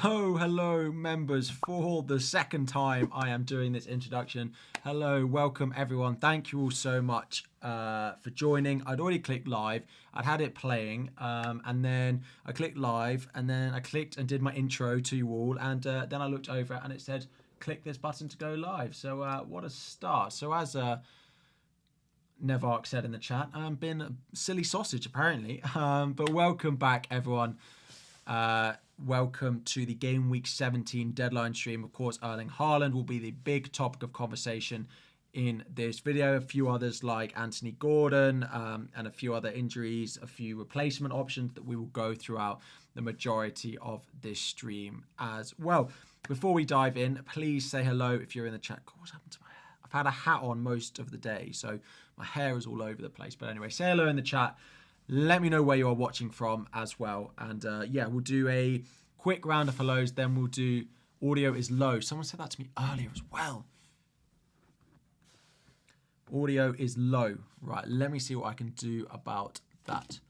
Hello, members. For the second time, I am doing this introduction. Hello, welcome, everyone. Thank you all so much for joining. I'd already clicked live. I'd had it playing, and then I clicked live, and then I clicked and did my intro to you all, and then I looked over and it said, click this button to go live. So what a start. So as Nevark said in the chat, I've been a silly sausage, apparently. But welcome back, everyone. Welcome to the Game Week 17 deadline stream. Of course, Erling Haaland will be the big topic of conversation in this video. A few others like Anthony Gordon and a few other injuries, a few replacement options that we will go throughout the majority of this stream as well. Before we dive in, please say hello if you're in the chat. What's happened to my hair? I've had a hat on most of the day, so my hair is all over the place. But anyway, say hello in the chat. Let me know where you are watching from as well. And yeah, we'll do a quick round of hellos. Then we'll do audio is low. Someone said that to me earlier as well. Audio is low. Right, let me see what I can do about that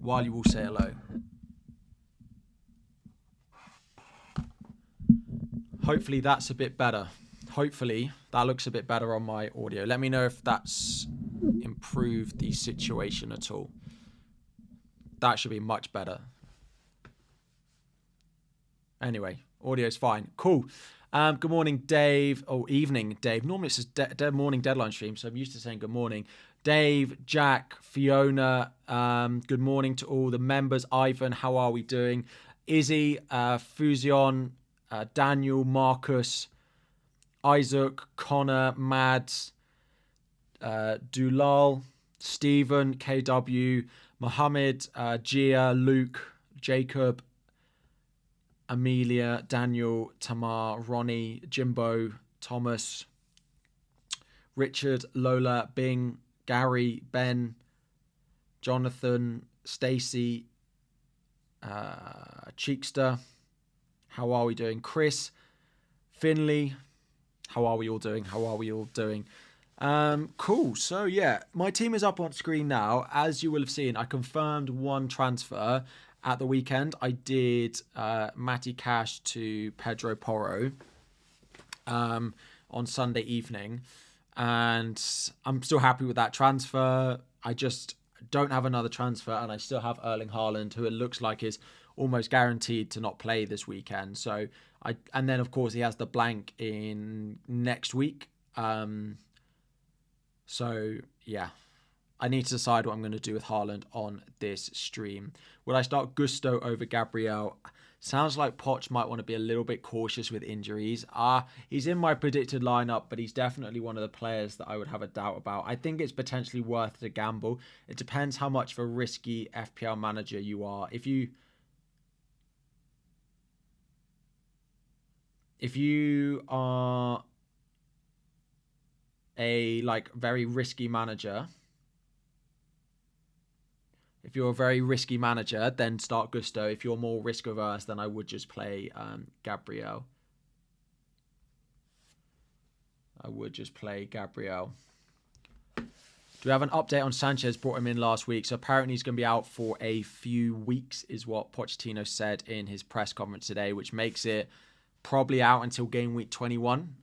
while you all say hello. Hopefully that's a bit better. Hopefully that looks a bit better on my audio. Let me know if that's improved the situation at all. That should be much better. Anyway, audio's fine. Cool. Good morning, Dave. Oh, evening, Dave. Normally it says morning deadline stream, so I'm used to saying good morning. Dave, Jack, Fiona, good morning to all the members. Ivan, how are we doing? Izzy, Fusion, Daniel, Marcus, Isaac, Connor, Mads, Dulal, Stephen, KW, Mohammed, Gia, Luke, Jacob, Amelia, Daniel, Tamar, Ronnie, Jimbo, Thomas, Richard, Lola, Bing, Gary, Ben, Jonathan, Stacy, Cheekster, how are we doing? Chris, Finley, how are we all doing? How are we all doing? Cool. So yeah, my team is up on screen now. As you will have seen, I confirmed one transfer at the weekend. I did Matty Cash to Pedro Porro on Sunday evening, and I'm still happy with that transfer. I just don't have another transfer, and I still have Erling Haaland, who it looks like is almost guaranteed to not play this weekend. So and then of course he has the blank in next week. So yeah, I need to decide what I'm going to do with Haaland on this stream. Would I start Gusto over Gabriel? Sounds like Poch might want to be a little bit cautious with injuries. He's in my predicted lineup, but he's definitely one of the players that I would have a doubt about. I think it's potentially worth the gamble. It depends how much of a risky FPL manager you are. If you are a very risky manager, if you're a very risky manager, then start Gusto. If you're more risk averse, then I would just play Gabriel. Do we have an update on Sanchez? Brought him in last week. So apparently he's going to be out for a few weeks, is what Pochettino said in his press conference today, which makes it probably out until game week 21.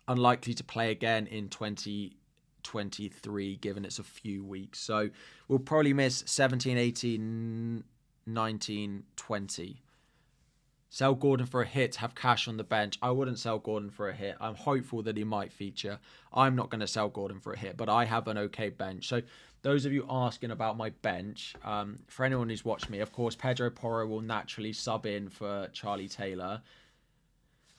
Unlikely to play again in 2023, given it's a few weeks. So we'll probably miss 17, 18, 19, 20. Sell Gordon for a hit, have cash on the bench. I wouldn't sell Gordon for a hit. I'm hopeful that he might feature. I'm not going to sell Gordon for a hit, but I have an okay bench. So those of you asking about my bench, for anyone who's watched me, of course, Pedro Porro will naturally sub in for Charlie Taylor.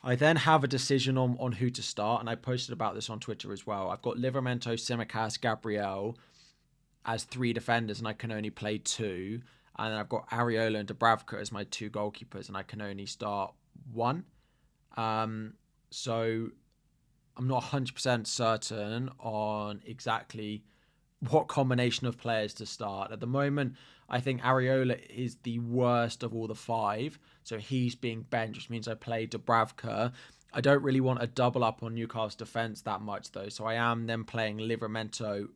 I then have a decision on who to start, and I posted about this on Twitter as well. I've got Livramento, Tsimikas, Gabriel as 3 defenders, and I can only play 2. And then I've got Areola and Dubravka as my 2 goalkeepers, and I can only start 1. So I'm not 100% certain on exactly what combination of players to start. At the moment, I think Areola is the worst of all the 5. So he's being benched, which means I play Dubravka. I don't really want a double up on Newcastle defence that much, though. So I am then playing Livramento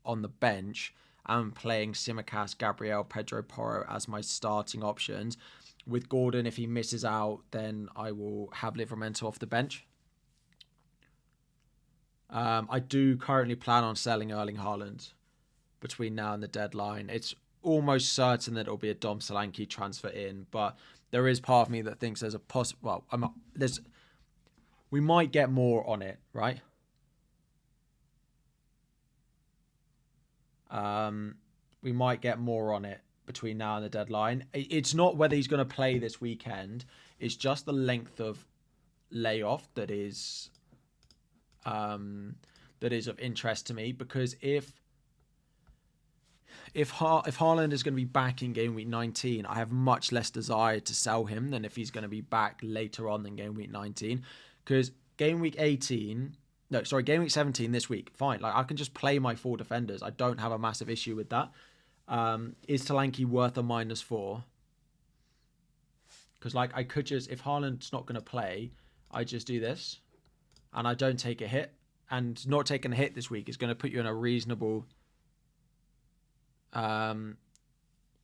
on the bench. I'm playing Tsimikas, Gabriel, Pedro Porro as my starting options. With Gordon, if he misses out, then I will have Livramento off the bench. I do currently plan on selling Erling Haaland between now and the deadline. It's almost certain that it'll be a Dom Solanke transfer in, but there is part of me that thinks there's a we might get more on it, right? We might get more on it between now and the deadline. It's not whether he's going to play this weekend. It's just the length of layoff that is of interest to me, because if Haaland is going to be back in game week 19, I have much less desire to sell him than if he's going to be back later on than game week 19, because game week 17 this week, fine. Like, I can just play my 4 defenders. I don't have a massive issue with that. Is Solanke worth a -4? Because, like, I could just, if Haaland's not going to play, I just do this and I don't take a hit. And not taking a hit this week is going to put you in a reasonable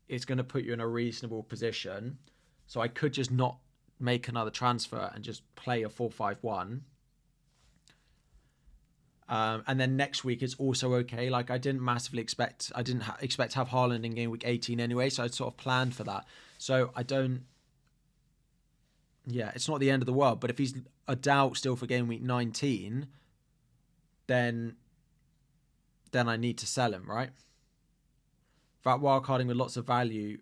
it's going to put you in a reasonable position. So I could just not make another transfer and just play a 4-5-1. And then next week it's also okay. Like, I didn't expect to have Haaland in game week 18 anyway, so I'd sort of planned for that. So it's not the end of the world. But if he's a doubt still for game week 19, then I need to sell him, right? That wildcarding with lots of value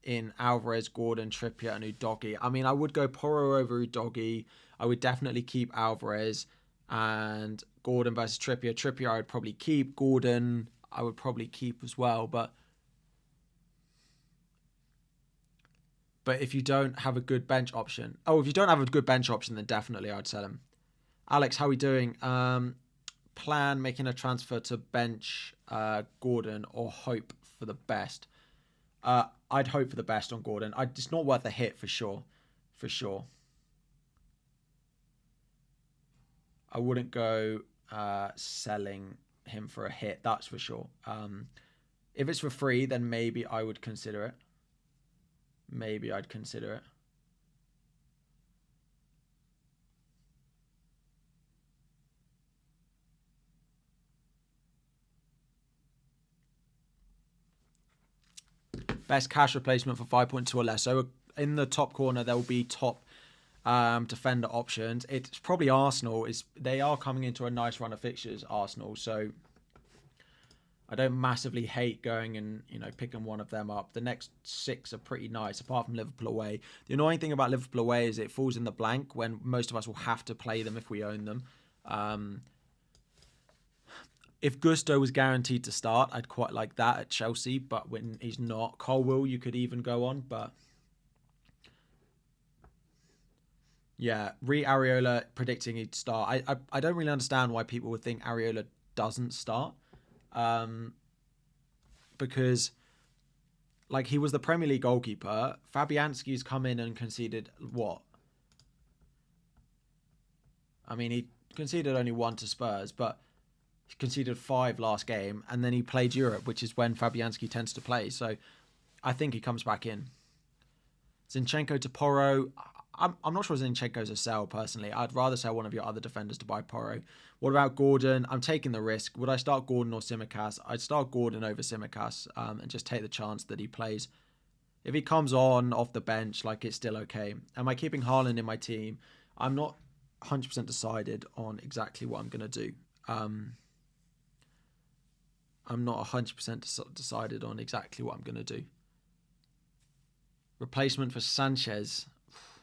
in Alvarez, Gordon, Trippier, and Udogie. I mean, I would go Porro over Udogie. I would definitely keep Alvarez and Gordon versus Trippier. Trippier I would probably keep. Gordon I would probably keep as well. But if you don't have a good bench option, then definitely I'd sell him. Alex, how are we doing? Plan making a transfer to bench Gordon or hope for the best? I'd hope for the best on Gordon. It's not worth a hit for sure. I wouldn't go selling him for a hit, that's for sure. If it's for free, then maybe I would consider it. Best cash replacement for 5.2 or less. So in the top corner, there will be top defender options. It's probably Arsenal. They are coming into a nice run of fixtures, Arsenal. So I don't massively hate going and picking one of them up. The next 6 are pretty nice, apart from Liverpool away. The annoying thing about Liverpool away is it falls in the blank when most of us will have to play them if we own them. If Gusto was guaranteed to start, I'd quite like that at Chelsea, but when he's not, Colwill you could even go on, but yeah, Areola predicting he'd start. I don't really understand why people would think Areola doesn't start, because like, he was the Premier League goalkeeper. Fabianski's come in and conceded what? I mean, he conceded only 1 to Spurs, but he conceded 5 last game, and then he played Europe, which is when Fabianski tends to play. So I think he comes back in. Zinchenko to Porro. I'm not sure Zinchenko's a sell, personally. I'd rather sell one of your other defenders to buy Porro. What about Gordon? I'm taking the risk. Would I start Gordon or Tsimikas? I'd start Gordon over Tsimikas and just take the chance that he plays. If he comes on off the bench, like, it's still okay. Am I keeping Haaland in my team? I'm not 100% decided on exactly what I'm going to do. I'm not 100% decided on exactly what I'm going to do. Replacement for Sanchez.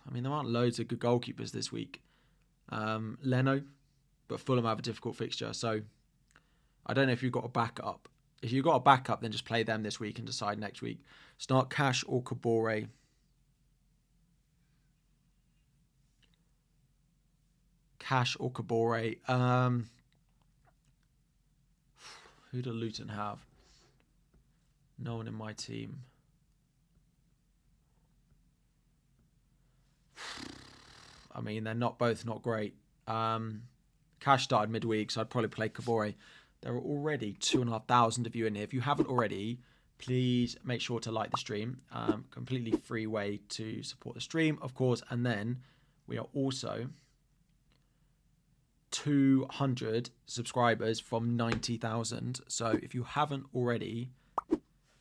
I mean, there aren't loads of good goalkeepers this week. Leno, but Fulham have a difficult fixture. So I don't know if you've got a backup. If you've got a backup, then just play them this week and decide next week. Start Cash or Kabore. Cash or Kabore. Who do Luton have? No one in my team. I mean, they're both not great. Cash started midweek, so I'd probably play Kabore. There are already 2,500 of you in here. If you haven't already, please make sure to like the stream. Completely free way to support the stream, of course. And then we are also 200 subscribers from 90,000. So if you haven't already,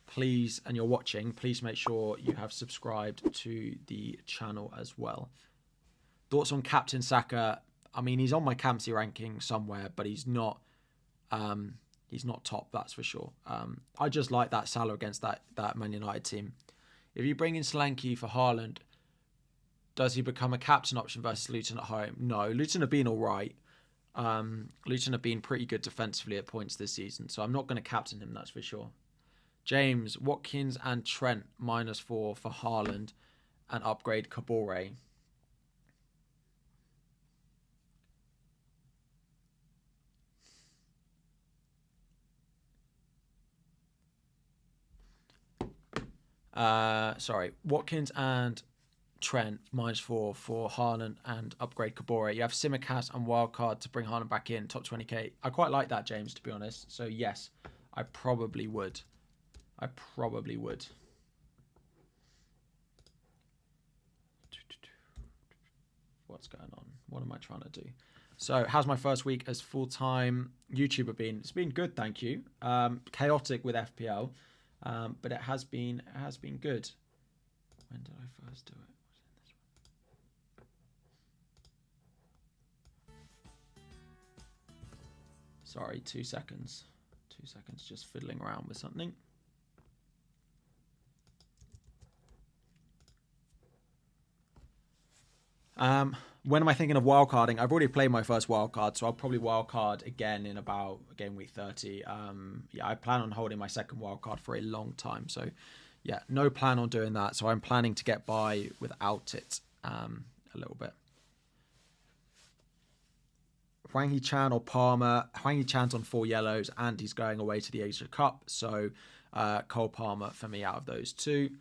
please, and you're watching, please make sure you have subscribed to the channel as well. Thoughts on Captain Saka? I mean, he's on my Campsy ranking somewhere, but he's not top, that's for sure. I just like that Salah against that Man United team. If you bring in Solanke for Haaland, does he become a captain option versus Luton at home? No, Luton have been all right. Luton have been pretty good defensively at points this season, so I'm not going to captain him, that's for sure. James, Watkins and Trent -4 for Haaland and upgrade Kabore. Sorry, Watkins and Trent -4 for Haaland and upgrade Kabore. You have Tsimikas and wildcard to bring Haaland back in, top 20k. I quite like that, James, to be honest. So yes, I probably would. What's going on? What am I trying to do? So how's my first week as full-time YouTuber been? It's been good, thank you. Chaotic with FPL, but it has been good. When did I first do it? Sorry, 2 seconds. 2 seconds, just fiddling around with something. When am I thinking of wildcarding? I've already played my first wildcard, so I'll probably wildcard again in about game week 30. Yeah, I plan on holding my second wildcard for a long time. So, yeah, no plan on doing that. So I'm planning to get by without it a little bit. Hwang Hee-chan or Palmer. Hwang Hee-chan's on 4 yellows and he's going away to the Asia Cup. So Cole Palmer for me out of those two.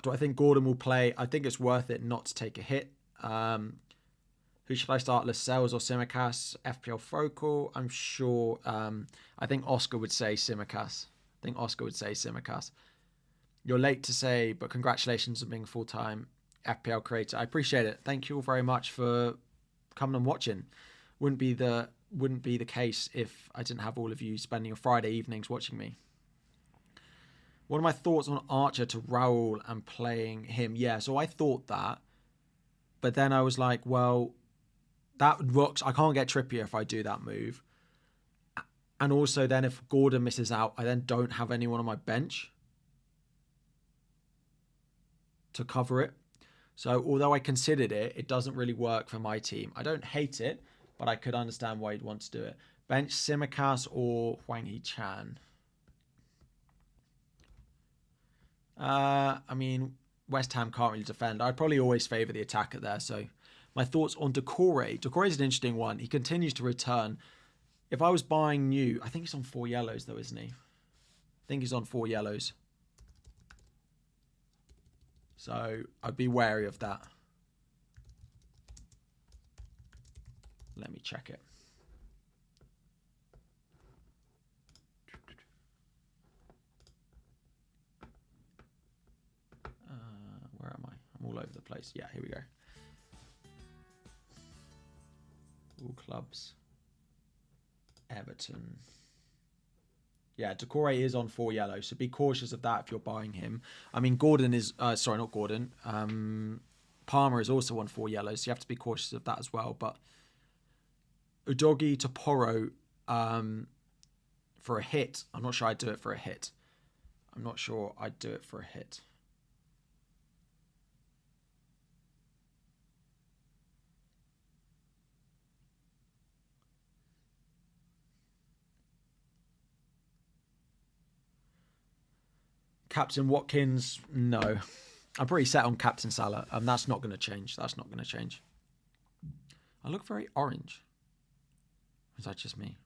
Do I think Gordon will play? I think it's worth it not to take a hit. Who should I start? Lascelles or Tsimikas? FPL Focal? I'm sure. I think Oscar would say Tsimikas. You're late to say, but congratulations on being a full-time FPL creator. I appreciate it. Thank you all very much for coming and watching. Wouldn't be the case if I didn't have all of you spending your Friday evenings watching me. What are my thoughts on Archer to Raul and playing him? Yeah, so I thought that. But then I was like, well, that works. I can't get Trippier if I do that move. And also then if Gordon misses out, I then don't have anyone on my bench to cover it. So although I considered it, it doesn't really work for my team. I don't hate it, but I could understand why you'd want to do it. Bench Tsimikas or Hwang Hee-chan. I mean, West Ham can't really defend. I'd probably always favour the attacker there. So my thoughts on Decore. Decore is an interesting one. He continues to return. If I was buying new, I think he's on 4 yellows though, isn't he? I think he's on 4 yellows. So I'd be wary of that. Let me check it. Where am I? I'm all over the place. Yeah, here we go. All clubs. Everton. Yeah, Decore is on 4 yellow, so be cautious of that if you're buying him. I mean, Gordon is... sorry, not Gordon. Palmer is also on 4 yellows, so you have to be cautious of that as well. But Udogi to Porro for a hit. I'm not sure I'd do it for a hit. Captain Watkins, no. I'm pretty set on Captain Salah. That's not going to change. I look very orange. Is that just me?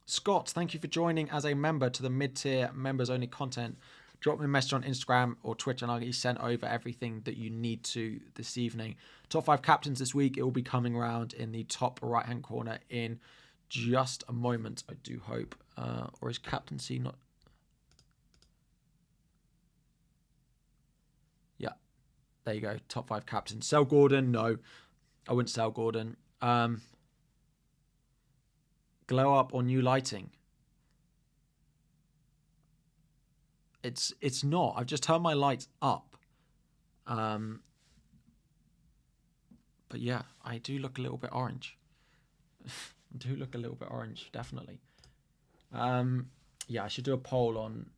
Scott, thank you for joining as a member to the mid-tier members-only content. Drop me a message on Instagram or Twitter and I'll get you sent over everything that you need to this evening. Top 5 captains this week. It will be coming around in the top right-hand corner in just a moment, I do hope. Or is captaincy not... Yeah, there you go. Top 5 captain. Sell Gordon? No, I wouldn't sell Gordon. Glow up or new lighting? It's not. I've just turned my lights up. But yeah, I do look a little bit orange. I do look a little bit orange, definitely. Yeah, I should do a poll on...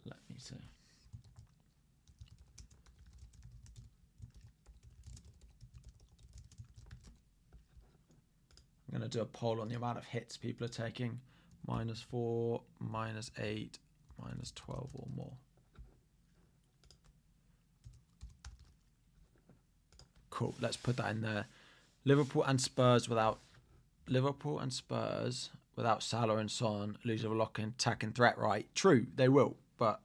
Let me see. I'm going to do a poll on the amount of hits people are taking. -4, -8, -12 or more. Cool. Let's put that in there. Liverpool and Spurs without Salah and Son lose a lock in attacking threat. Right? True, they will. But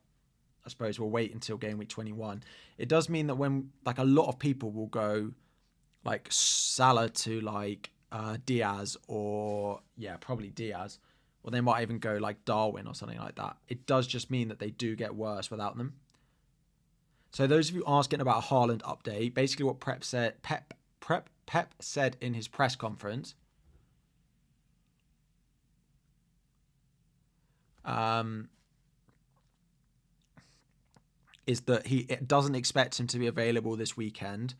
I suppose we'll wait until game week 21. It does mean that when like a lot of people will go like Salah to like Diaz or probably Diaz, or they might even go like Darwin or something like that. It does just mean that they do get worse without them. So those of you asking about a Haaland update, basically what Pep said in his press conference is that he doesn't expect him to be available this weekend.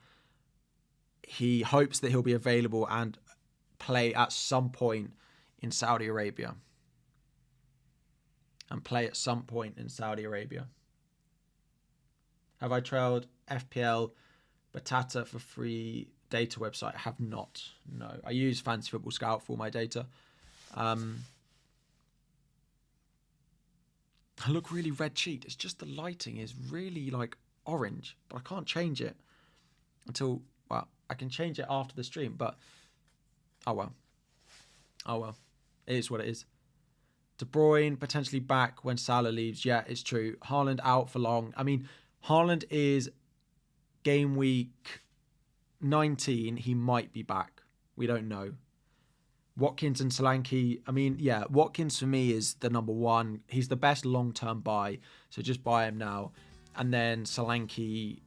He hopes that he'll be available and play at some point in Saudi Arabia. Have I trailed FPL Batata for free data website? I have not. No. I use Fantasy Football Scout for all my data. I look really red cheeked. It's just the lighting is really like orange, but I can't change it until, well, I can change it after the stream, but oh well. It is what it is. De Bruyne potentially back when Salah leaves. Yeah, it's true. Haaland out for long. I mean, Haaland is game week 19. He might be back. We don't know. Watkins and Solanke. I mean, yeah, Watkins for me is the number one. He's the best long-term buy. So just buy him now. And then Solanke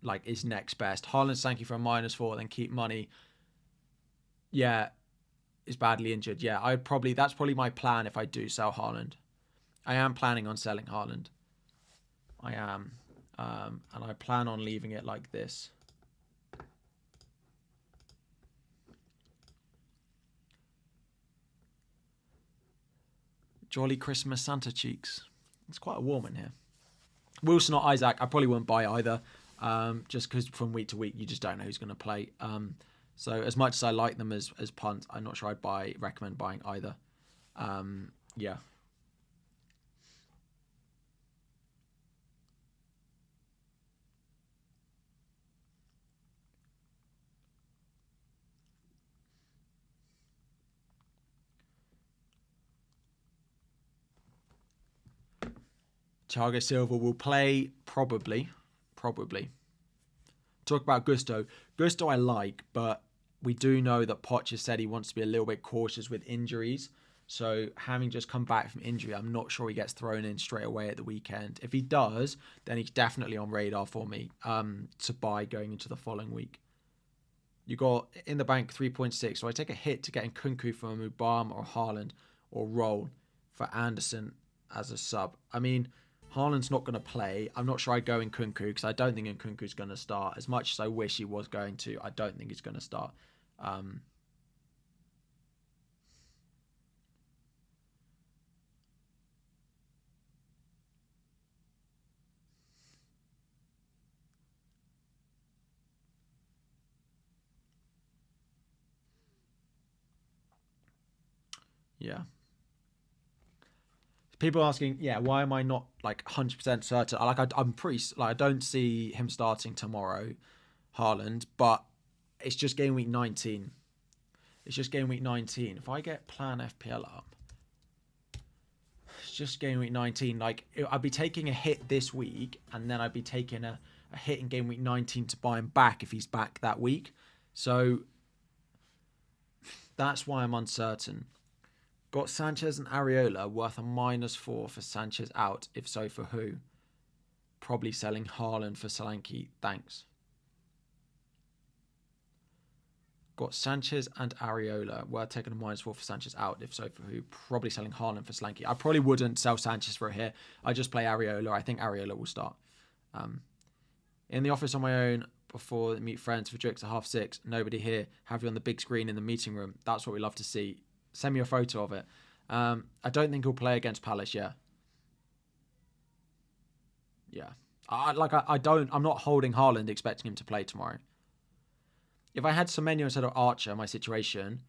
like is next best. Haaland, Solanke for a -4, then keep money. Yeah, is badly injured. Yeah, that's probably my plan if I do sell Haaland. I am planning on selling Haaland. I am. And I plan on leaving it like this. Jolly Christmas Santa cheeks. It's quite warm in here. Wilson or Isaac, I probably wouldn't buy either. Just because from week to week, you just don't know who's going to play. So as much as I like them as punt, I'm not sure I'd recommend buying either. Yeah. Thiago Silva will play, probably. Talk about Gusto. Gusto I like, but we do know that Poch has said he wants to be a little bit cautious with injuries. So having just come back from injury, I'm not sure he gets thrown in straight away at the weekend. If he does, then he's definitely on radar for me to buy going into the following week. You got in the bank 3.6. So I take a hit to getting Kunku from Mubama or Haaland or Roll for Anderson as a sub. I mean, Haaland's not going to play. I'm not sure I'd go in Kunku because I don't think Nkunku's going to start. As much as I wish he was going to, I don't think he's going to start. Yeah. People asking, why am I not like 100% certain? I'm pretty like I don't see him starting tomorrow, Haaland, but it's just game week 19. If I get plan FPL up, it's just game week 19. Like I'd be taking a hit this week, and then I'd be taking a a hit in game week 19 to buy him back if he's back that week. So that's why I'm uncertain. Got Sanchez and Areola worth a -4 for Sanchez out. If so, for who? Probably selling Haaland for Solanke. Thanks. Got Sanchez and Areola. Worth taking a -4 for Sanchez out. If so, for who? Probably selling Haaland for Solanke. I probably wouldn't sell Sanchez for a hit. I just play Areola. I think Areola will start. In the office on my own before meet friends for drinks at 6:30. Nobody here. Have you on the big screen in the meeting room. That's what we love to see. Send me a photo of it. I don't think he'll play against Palace yet. Yeah. I'm not holding Haaland expecting him to play tomorrow. If I had Semenyo instead of Archer in my situation,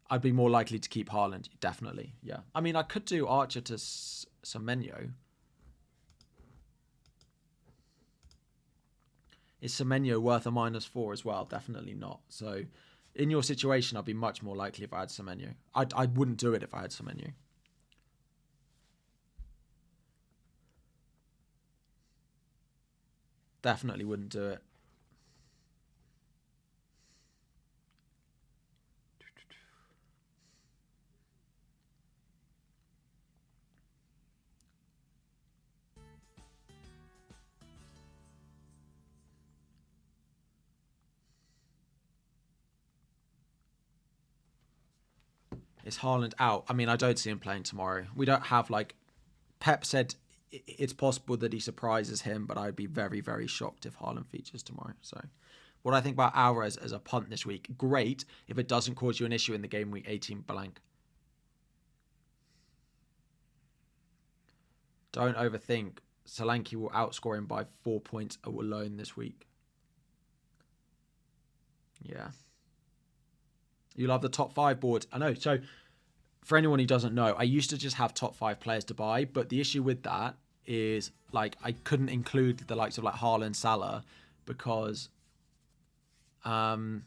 I'd be more likely to keep Haaland. Definitely. Yeah. I mean, I could do Archer to Semenyo. Is Semenyo worth a -4 as well? Definitely not. So, in your situation, I'd be much more likely if I had Semenyo. I wouldn't do it if I had Semenyo. Definitely wouldn't do it. Is Haaland out? I mean, I don't see him playing tomorrow. We don't have, like... Pep said it's possible that he surprises him, but I'd be very, very shocked if Haaland features tomorrow. So, what do I think about Alvarez as a punt this week? Great, if it doesn't cause you an issue in the game week 18 blank. Don't overthink. Solanke will outscore him by 4 points alone this week. Yeah. You'll have the top 5 board. I know. So, for anyone who doesn't know, I used to just have top 5 players to buy. But the issue with that is, like, I couldn't include the likes of, like, Haaland, Salah. Because, like,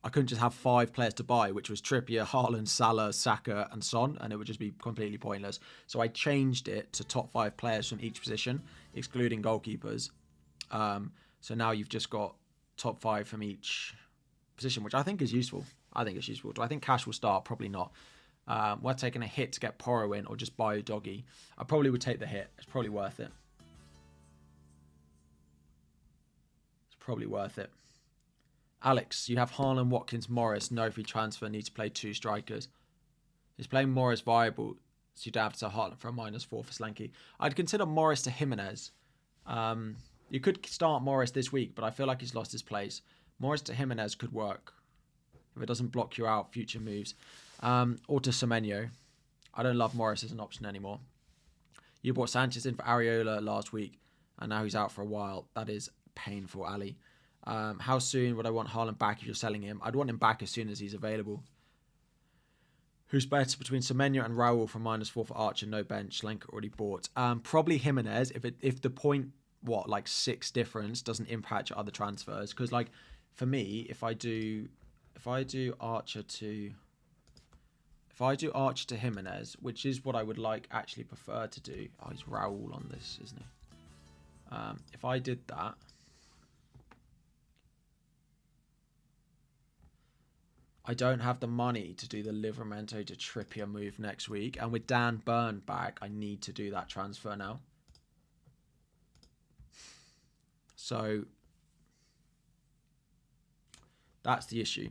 I couldn't just have 5 players to buy, which was Trippier, Haaland, Salah, Saka, and Son. And it would just be completely pointless. So, I changed it to top 5 players from each position, excluding goalkeepers. So, now you've just got top 5 from each position, which I think is useful. I think it's useful. Do I think Cash will start? Probably not. We're taking a hit to get Porro in or just buy a doggy. I probably would take the hit. It's probably worth it. It's probably worth it. Alex, you have Haaland, Watkins, Morris. No free transfer. Need to play 2 strikers. Is playing Morris viable? So you'd have to sell Haaland for a -4 for Solanke. I'd consider Morris to Jimenez. You could start Morris this week, but I feel like he's lost his place. Morris to Jimenez could work if it doesn't block you out future moves. Or to Semenyo. I don't love Morris as an option anymore. You brought Sanchez in for Areola last week, and now he's out for a while. That is painful, Ali. How soon would I want Haaland back if you're selling him? I'd want him back as soon as he's available. Who's better between Semenyo and Raul for -4 for Archer? No bench. Solanke already bought. Probably Jimenez if the point, 6 difference doesn't impact your other transfers. Because, like, for me, if I do Archer to Jimenez, which is what I would actually prefer to do. Oh, he's Raul on this, isn't he? If I did that, I don't have the money to do the Livramento to Trippier move next week. And with Dan Burn back, I need to do that transfer now. So that's the issue.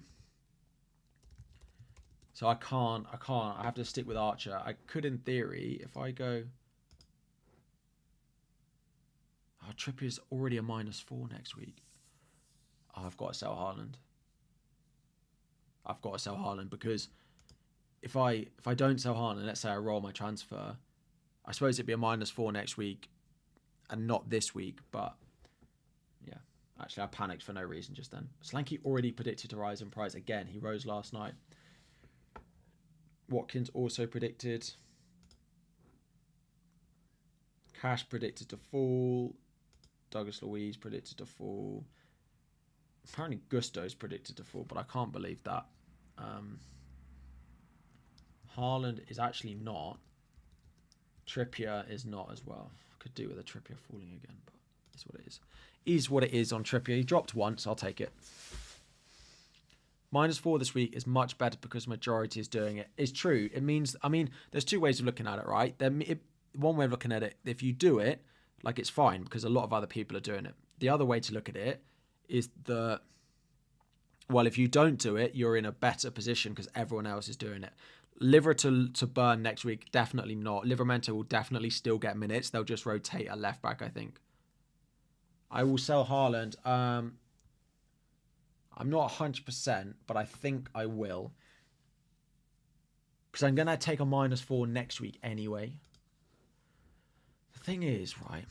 So I can't. I have to stick with Archer. I could, in theory, if I go... Oh, Trippier's already a -4 next week. Oh, I've got to sell Haaland. Because if I don't sell Haaland, let's say I roll my transfer, I suppose it'd be a -4 next week and not this week, but yeah. Actually, I panicked for no reason just then. Solanke already predicted to rise in price again. He rose last night. Watkins also predicted. Cash predicted to fall. Douglas Luiz predicted to fall. Apparently Gusto's predicted to fall, but I can't believe that. Haaland is actually not. Trippier is not as well. Could do with a Trippier falling again, but Is what it is. Is what it is on Trippier. He dropped once. I'll take it. -4 this week is much better because majority is doing it. It's true. It means, I mean, there's two ways of looking at it, right? One way of looking at it, if you do it, like it's fine because a lot of other people are doing it. The other way to look at it is well, if you don't do it, you're in a better position because everyone else is doing it. Liver to burn next week, definitely not. Livramento will definitely still get minutes. They'll just rotate a left back, I think. I will sell Haaland. I'm not 100%, but I think I will. Because I'm going to take a -4 next week anyway. The thing is, right,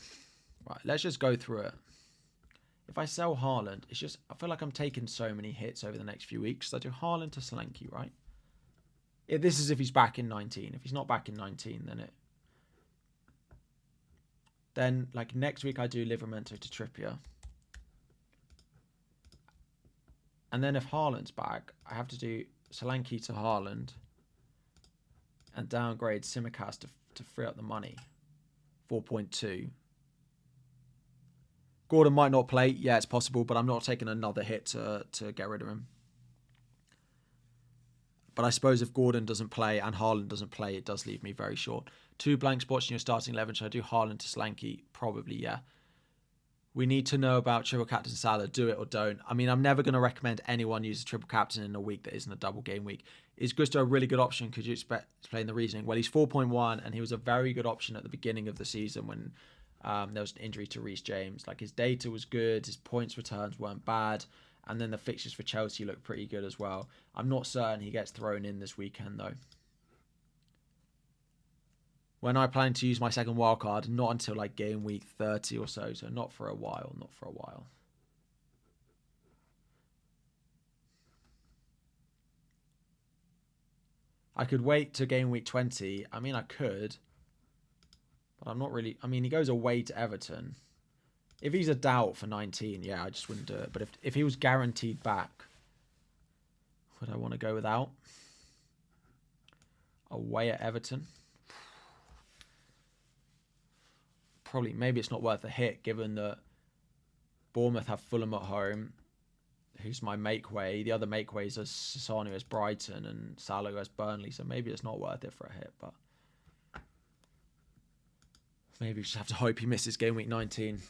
let's just go through it. If I sell Haaland, it's just, I feel like I'm taking so many hits over the next few weeks. So I do Haaland to Solanke, right? This is if he's back in 19. If he's not back in 19, then like next week I do Livramento to Trippier. And then if Haaland's back, I have to do Solanke to Haaland and downgrade Tsimikas to free up the money. 4.2. Gordon might not play. Yeah, it's possible, but I'm not taking another hit to get rid of him. But I suppose if Gordon doesn't play and Haaland doesn't play, it does leave me very short. 2 blank spots in your starting 11. Should I do Haaland to Solanke? Probably, yeah. We need to know about triple captain Salah. Do it or don't. I mean, I'm never going to recommend anyone use a triple captain in a week that isn't a double game week. Is Gusto a really good option? Could you explain the reasoning? Well, he's 4.1 and he was a very good option at the beginning of the season when there was an injury to Reece James. Like his data was good. His points returns weren't bad. And then the fixtures for Chelsea look pretty good as well. I'm not certain he gets thrown in this weekend, though. When I plan to use my second wildcard, not until like game week 30 or so. So not for a while, I could wait to game week 20. I mean, I could. But I'm not really... I mean, he goes away to Everton. If he's a doubt for 19, yeah, I just wouldn't do it. But if he was guaranteed back, would I want to go without? Away at Everton? Probably, maybe it's not worth a hit, given that Bournemouth have Fulham at home, who's my make-way. The other make-ways are Sasano as Brighton and Salah as Burnley, so maybe it's not worth it for a hit, but maybe we just have to hope he misses game week 19.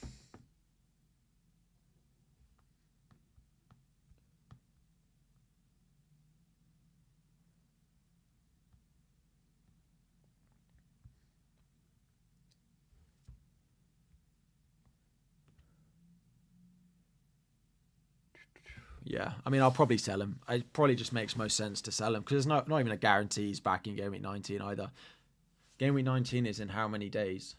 Yeah, I mean, I'll probably sell him. It probably just makes most sense to sell him because there's not even a guarantee he's back in game week 19 either. Game week 19 is in how many days?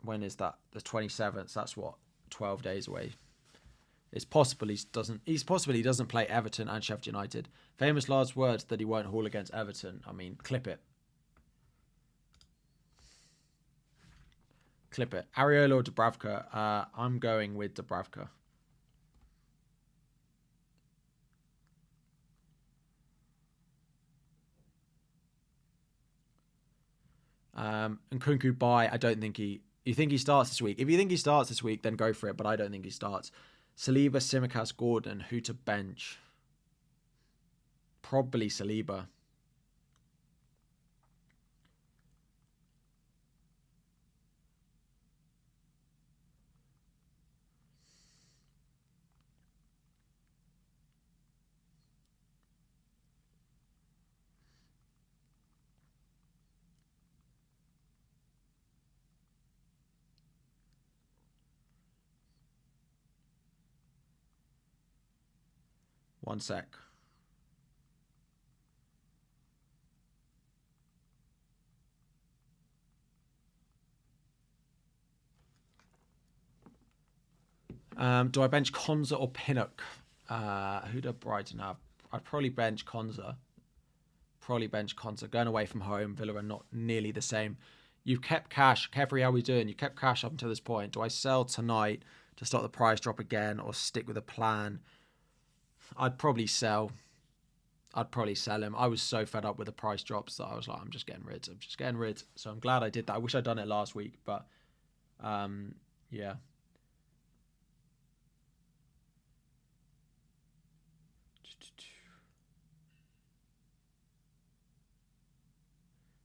When is that? The 27th. That's what, 12 days away. It's possible he doesn't play Everton and Sheffield United. Famous last words that he won't haul against Everton. I mean, clip it. Clip it. Areola or Dubravka? I'm going with Dubravka. And Nkunku buy. I don't think he... You think he starts this week? If you think he starts this week, then go for it. But I don't think he starts. Saliba, Tsimikas, Gordon. Who to bench? Probably Saliba. One sec. Do I bench Konza or Pinnock? Who do Brighton have? I'd probably bench Konza. Going away from home, Villa are not nearly the same. You've kept cash. Kevri, how are we doing? You kept cash up until this point. Do I sell tonight to stop the price drop again or stick with a plan? I'd probably sell. Him. I was so fed up with the price drops that I was like, I'm just getting rid. So I'm glad I did that. I wish I'd done it last week, but Yeah.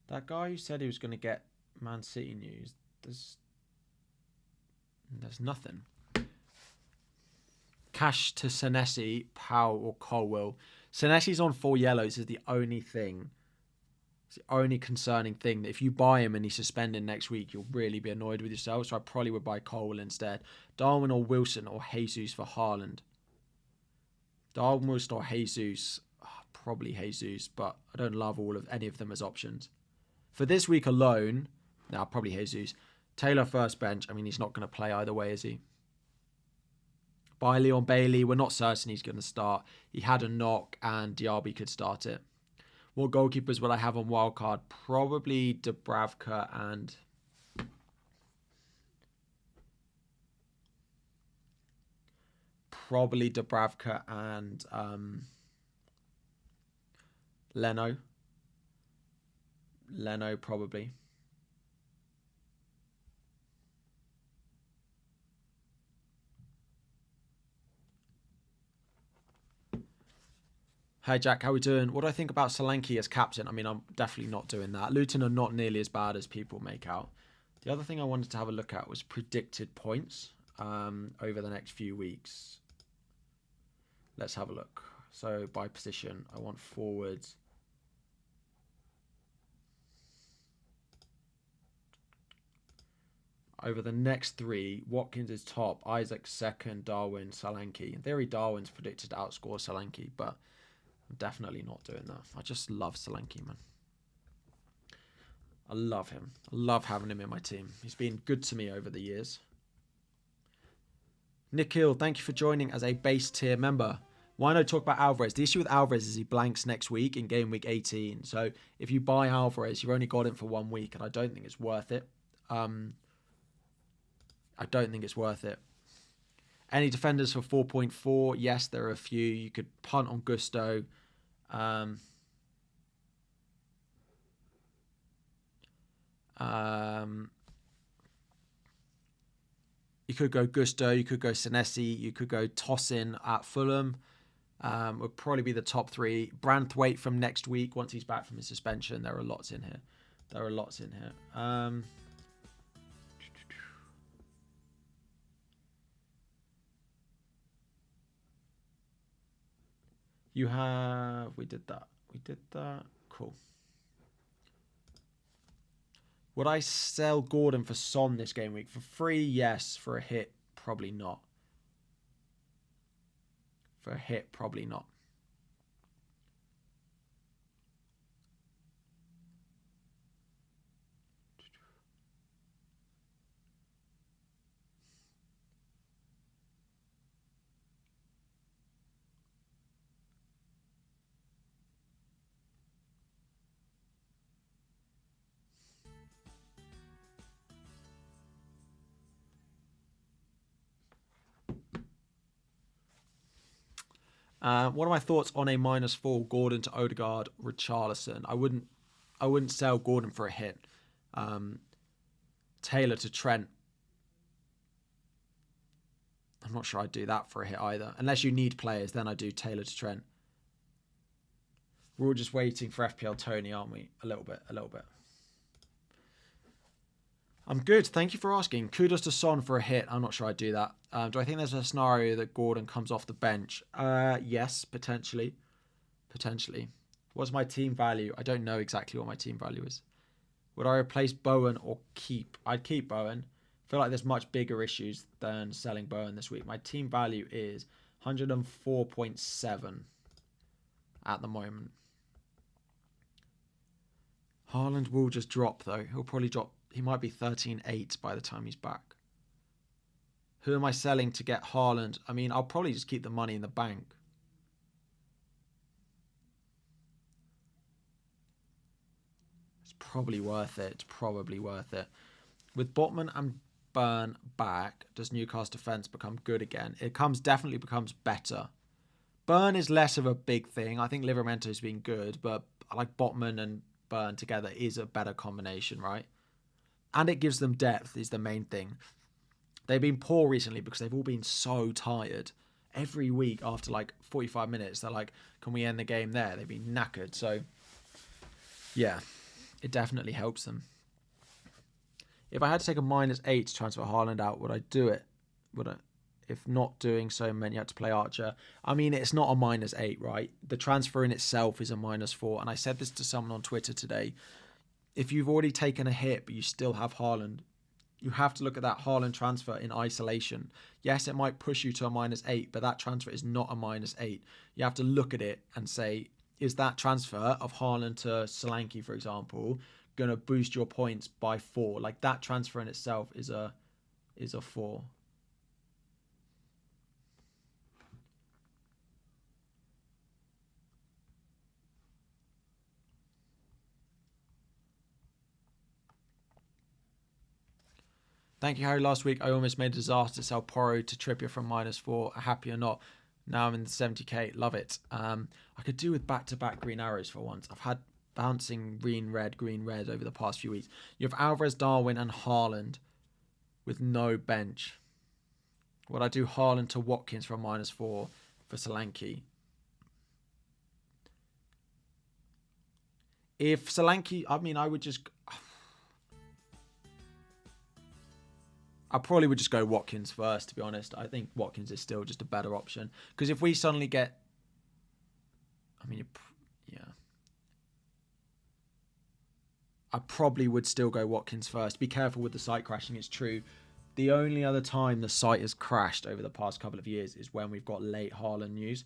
That guy who said he was going to get Man City news, there's nothing. Cash to Senesi, Powell, or Colwell. Senesi's on 4 yellows is the only thing. It's the only concerning thing that if you buy him and he's suspended next week, you'll really be annoyed with yourself. So I probably would buy Colwell instead. Darwin or Wilson or Jesus for Haaland. Darwin, Wilson or Jesus. Probably Jesus, but I don't love any of them as options. For this week alone, probably Jesus. Taylor first bench. I mean, he's not going to play either way, is he? By Leon Bailey, we're not certain he's going to start. He had a knock and Diaby could start it. What goalkeepers will I have on wildcard? Probably Dubravka and... Leno. Leno, probably. Hey Jack, how we doing? What do I think about Solanke as captain? I mean, I'm definitely not doing that. Luton are not nearly as bad as people make out. The other thing I wanted to have a look at was predicted points over the next few weeks. Let's have a look. So by position, I want forwards. Over the next 3, Watkins is top, Isaac second, Darwin, Solanke. In theory, Darwin's predicted to outscore Solanke, but I'm definitely not doing that. I just love Solanke, man. I love him. I love having him in my team. He's been good to me over the years. Nikhil, thank you for joining as a base tier member. Why not talk about Alvarez? The issue with Alvarez is he blanks next week in game week 18. So if you buy Alvarez, you've only got him for 1 week, and I don't think it's worth it. I don't think it's worth it. Any defenders for 4.4? Yes, there are a few. You could punt on Gusto. You could go Gusto. You could go Senesi. You could go Tossin at Fulham. Would probably be the top 3. Branthwaite from next week once he's back from his suspension. There are lots in here. You have... We did that. Cool. Would I sell Gordon for Son this game week? For free, yes. For a hit, probably not. For a hit, probably not. What are my thoughts on a -4 Gordon to Odegaard, Richarlison? I wouldn't sell Gordon for a hit. Taylor to Trent. I'm not sure I'd do that for a hit either. Unless you need players, then I do Taylor to Trent. We're all just waiting for FPL Tony, aren't we? A little bit. I'm good. Thank you for asking. Kudos to Son for a hit. I'm not sure I'd do that. Do I think there's a scenario that Gordon comes off the bench? Yes, potentially. What's my team value? I don't know exactly what my team value is. Would I replace Bowen or keep? I'd keep Bowen. I feel like there's much bigger issues than selling Bowen this week. My team value is 104.7 at the moment. Haaland will just drop, though. He'll probably drop. He might be 13.8 by the time he's back. Who am I selling to get Haaland? I mean, I'll probably just keep the money in the bank. It's probably worth it. With Botman and Burn back, does Newcastle's defence become good again? It definitely becomes better. Burn is less of a big thing. I think Livermento's been good, but I like Botman and Burn together is a better combination, right? And it gives them depth is the main thing. They've been poor recently because they've all been so tired. Every week after like 45 minutes, they're like, can we end the game there? They've been knackered. So, yeah, it definitely helps them. If I had to take a -8 to transfer Haaland out, would I do it? Would I? If not doing so meant you had to play Archer. I mean, it's not a -8, right? The transfer in itself is a -4. And I said this to someone on Twitter today. If you've already taken a hit, but you still have Haaland, you have to look at that Haaland transfer in isolation. Yes, it might push you to a -8, but that transfer is not a -8. You have to look at it and say, is that transfer of Haaland to Solanke, for example, going to boost your points by 4? Like, that transfer in itself is a 4. Thank you, Harry. Last week, I almost made a disaster to sell Porro to Trippier from -4. Happy or not? Now I'm in the 70k. Love it. I could do with back-to-back green arrows for once. I've had bouncing green, red over the past few weeks. You have Alvarez, Darwin, and Haaland with no bench. Would I do Haaland to Watkins from -4 for Solanke? If Solanke, I mean, I probably would just go Watkins first, to be honest. I think Watkins is still just a better option. Because if we suddenly get... I mean, yeah. I probably would still go Watkins first. Be careful with the site crashing, it's true. The only other time the site has crashed over the past couple of years is when we've got late Haaland news,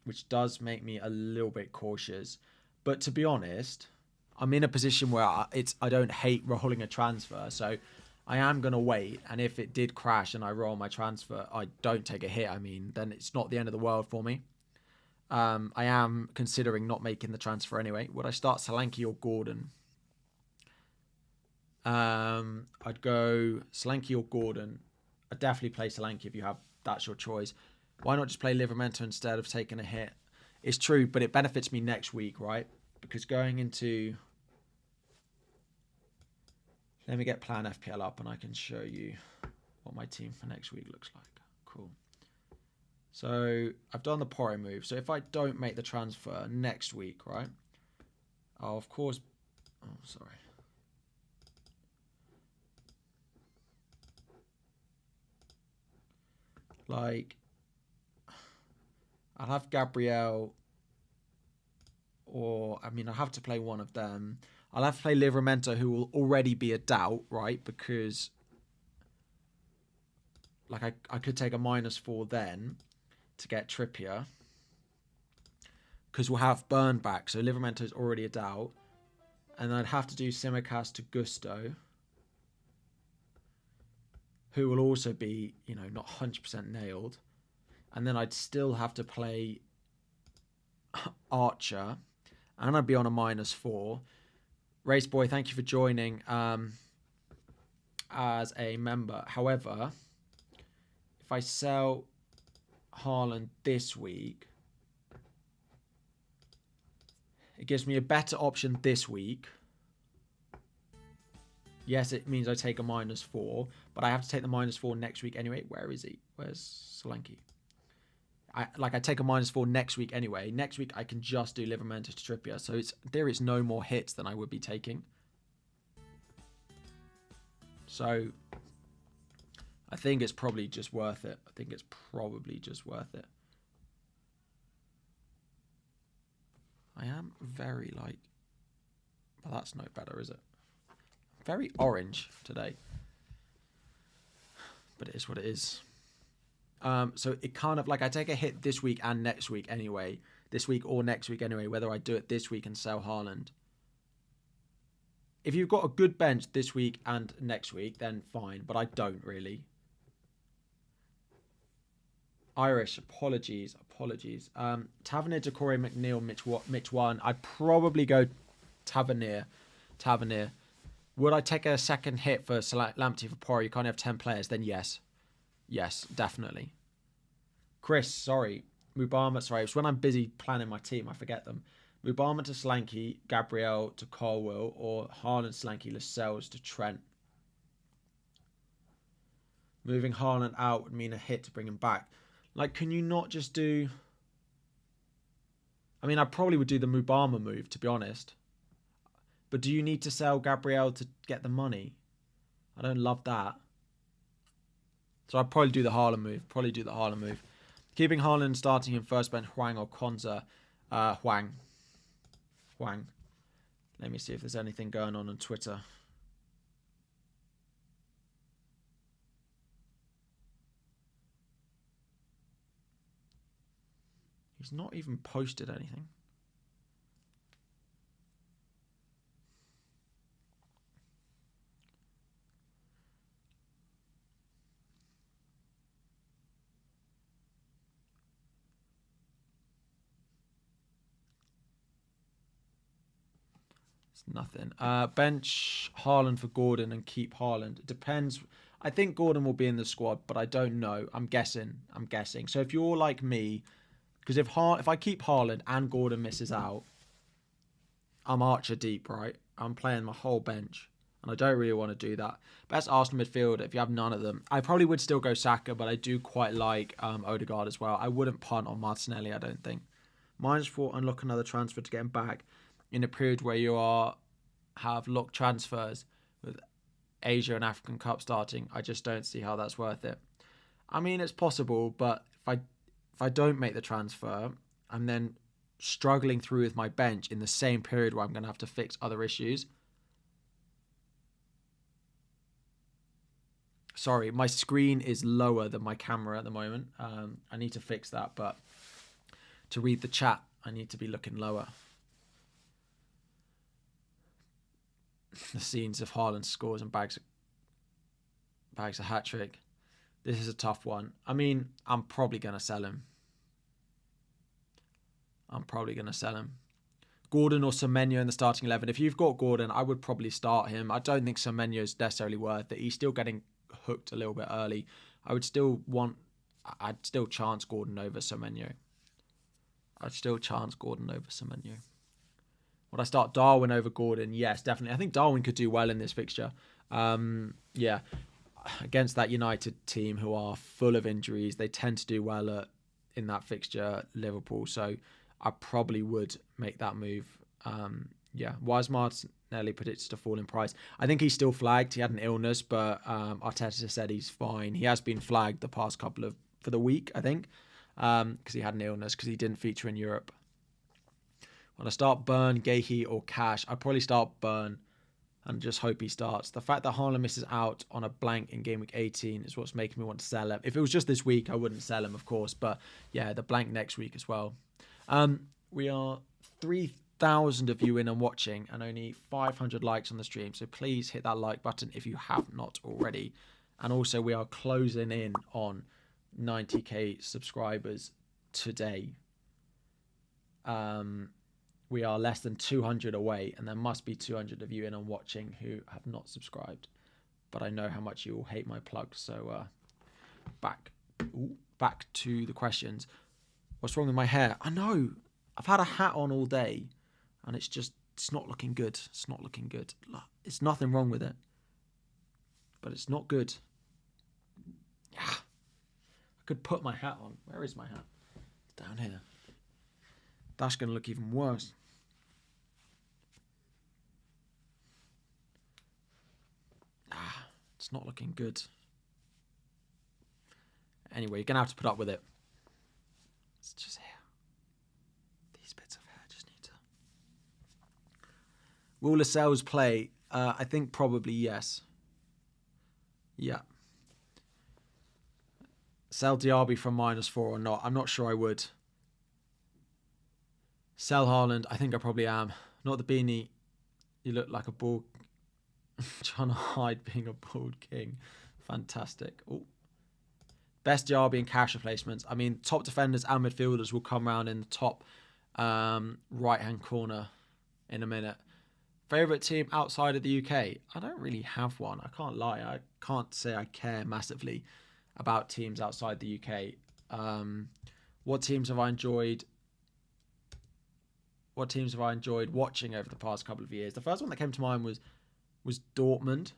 which does make me a little bit cautious. But to be honest, I'm in a position where I don't hate rolling a transfer, so I am going to wait, and if it did crash and I roll my transfer, I don't take a hit, I mean, then it's not the end of the world for me. I am considering not making the transfer anyway. Would I start Solanke or Gordon? I'd go Solanke or Gordon. I'd definitely play Solanke if you have, that's your choice. Why not just play Livramento instead of taking a hit? It's true, but it benefits me next week, right? Because going into... Let me get Plan FPL up and I can show you what my team for next week looks like. Cool. So I've done the Porro move. So if I don't make the transfer next week, right? I'll of course... Oh, sorry. Like, I'll have Gabriel, or, I mean, I'll have to play one of them. I'll have to play Livramento, who will already be a doubt, right? Because, like, I could take a -4 then to get Trippier. Because we'll have Burn back, so Livramento is already a doubt. And I'd have to do Simicast to Gusto, who will also be, you know, not 100% nailed. And then I'd still have to play Archer, and I'd be on a -4. Race Boy, thank you for joining as a member. However, if I sell Haaland this week, it gives me a better option this week. Yes, it means I take a -4, but I have to take the -4 next week anyway. Where is he? Where's Solanke? I take a -4 next week anyway. Next week I can just do Livramento to Trippier, so there is no more hits than I would be taking. So I think it's probably just worth it. I am very but that's no better, is it? Very orange today, but it is what it is. So it kind of, like, I take a hit this week and next week anyway. This week or next week anyway, whether I do it this week and sell Haaland. If you've got a good bench this week and next week, then fine. But I don't really. Irish, apologies. Tavernier, Decore, McNeil, Mitch 1. I'd probably go Tavernier. Would I take a second hit for Lamptey for Porro? You can't have 10 players. Then yes. Yes, definitely. Chris, sorry. Mubama, sorry. It's when I'm busy planning my team, I forget them. Mubama to Slanky, Gabriel to Colwell, or Haaland, Slanky, Lascelles to Trent. Moving Haaland out would mean a hit to bring him back. Like, can you not just do... I mean, I probably would do the Mubama move, to be honest. But do you need to sell Gabriel to get the money? I don't love that. So I'd probably do the Haaland move. Keeping Haaland starting in first bench, Hwang or Konza. Hwang. Let me see if there's anything going on Twitter. He's not even posted anything. It's nothing. Bench Haaland for Gordon and keep Haaland. It depends. I think Gordon will be in the squad, but I don't know. I'm guessing. So if you're like me, because if I keep Haaland and Gordon misses out, I'm Archer deep, right? I'm playing my whole bench, and I don't really want to do that. Best Arsenal midfielder, if you have none of them. I probably would still go Saka, but I do quite like Odegaard as well. I wouldn't punt on Martinelli, I don't think. -4, unlock another transfer to get him back in a period where you have locked transfers with Asia and African Cup starting. I just don't see how that's worth it. I mean, it's possible, but if I don't make the transfer, I'm then struggling through with my bench in the same period where I'm going to have to fix other issues. Sorry, my screen is lower than my camera at the moment. I need to fix that, but to read the chat, I need to be looking lower. The scenes of Haaland scores and bags a hat-trick. This is a tough one. I mean, I'm probably going to sell him. Gordon or Semenyo in the starting 11. If you've got Gordon, I would probably start him. I don't think Semenyo is necessarily worth it. He's still getting hooked a little bit early. I'd still chance Gordon over Semenyo. Would I start Darwin over Gordon? Yes, definitely. I think Darwin could do well in this fixture. Yeah. Against that United team who are full of injuries, they tend to do well in that fixture, Liverpool. So I probably would make that move. Yeah. Why is Martinelli predicted to fall in price? I think he's still flagged. He had an illness, but Arteta said he's fine. He has been flagged the past for the week, I think, because he had an illness, because he didn't feature in Europe. When I start Burn, Gahey or Cash, I'd probably start Burn and just hope he starts. The fact that Haaland misses out on a blank in Game Week 18 is what's making me want to sell him. If it was just this week, I wouldn't sell him, of course. But yeah, the blank next week as well. We are 3,000 of you in and watching and only 500 likes on the stream. So please hit that like button if you have not already. And also we are closing in on 90k subscribers today. We are less than 200 away, and there must be 200 of you in and watching who have not subscribed. But I know how much you all hate my plug. So back to the questions. What's wrong with my hair? I know. I've had a hat on all day, and it's not looking good. It's nothing wrong with it, but it's not good. Yeah. I could put my hat on. Where is my hat? It's down here. That's going to look even worse. It's not looking good. Anyway, you're going to have to put up with it. It's just here. These bits of hair just need to... Will Lascelles play? I think probably yes. Yeah. Sell Diaby from -4 or not? I'm not sure I would. Sell Haaland? I think I probably am. Not the beanie. You look like a bald... trying to hide being a bald king. Fantastic. Ooh. Best Diaby and cash replacements. I mean, top defenders and midfielders will come around in the top right-hand corner in a minute. Favourite team outside of the UK? I don't really have one. I can't lie. I can't say I care massively about teams outside the UK. What teams have I enjoyed? what teams have I enjoyed watching over the past couple of years? The first one that came to mind was Dortmund.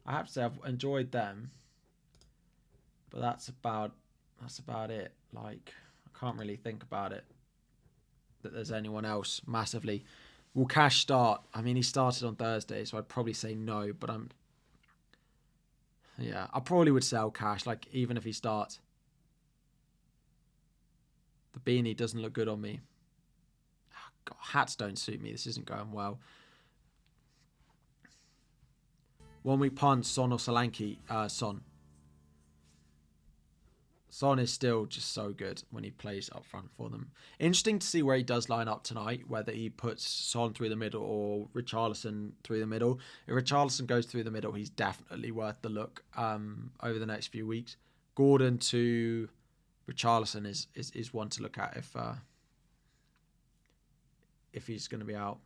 I have to say I've enjoyed them, but that's about it. Like, I can't really think about it that there's anyone else massively. Will Cash start? I mean, he started on Thursday, so I'd probably say no, but I probably would sell Cash, like, even if he starts. The beanie doesn't look good on me. God, hats don't suit me. This isn't going well. 1 week punt, Son or Solanke? Son. Son is still just so good when he plays up front for them. Interesting to see where he does line up tonight, whether he puts Son through the middle or Richarlison through the middle. If Richarlison goes through the middle, he's definitely worth the look over the next few weeks. Gordon to Richarlison is one to look at if he's going to be out.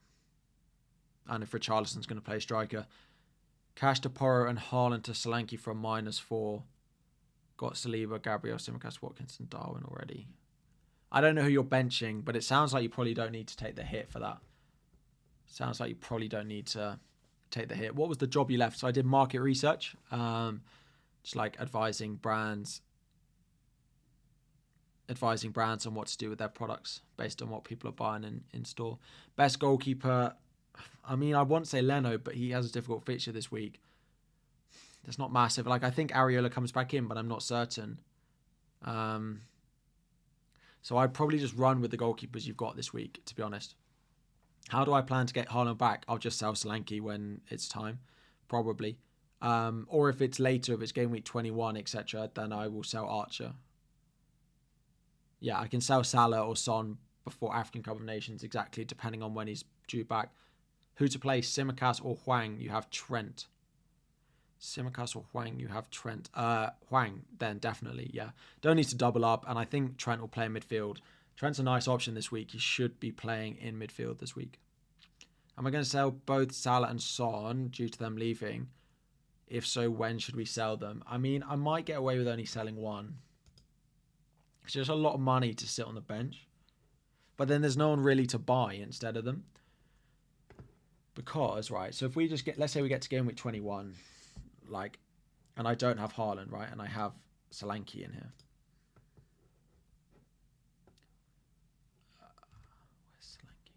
And if Richarlison's going to play striker. Cash to Porro and Haaland to Solanke from -4. Got Saliba, Gabriel, Tsimikas, Watkinson, Darwin already. I don't know who you're benching, but it sounds like you probably don't need to take the hit for that. Sounds like you probably don't need to take the hit. What was the job you left? So I did market research, just like advising brands on what to do with their products based on what people are buying in store. Best goalkeeper, I mean, I won't say Leno, but he has a difficult fixture this week. It's not massive. Like, I think Areola comes back in, but I'm not certain. So I'd probably just run with the goalkeepers you've got this week, to be honest. How do I plan to get Haaland back? I'll just sell Solanke when it's time, probably. Or if it's later, if it's game week 21, etc., then I will sell Archer. Yeah, I can sell Salah or Son before African Cup of Nations, exactly, depending on when he's due back. Who to play, Tsimikas or Hwang? You have Trent. Tsimikas or Hwang, you have Trent. Hwang, then definitely, yeah. Don't need to double up, and I think Trent will play in midfield. Trent's a nice option this week. He should be playing in midfield this week. Am I going to sell both Salah and Son due to them leaving? If so, when should we sell them? I mean, I might get away with only selling one. It's just a lot of money to sit on the bench. But then there's no one really to buy instead of them. Because, right, so if we just get, let's say we get to game week 21, like, and I don't have Haaland, right, and I have Solanke in here. Where's Solanke?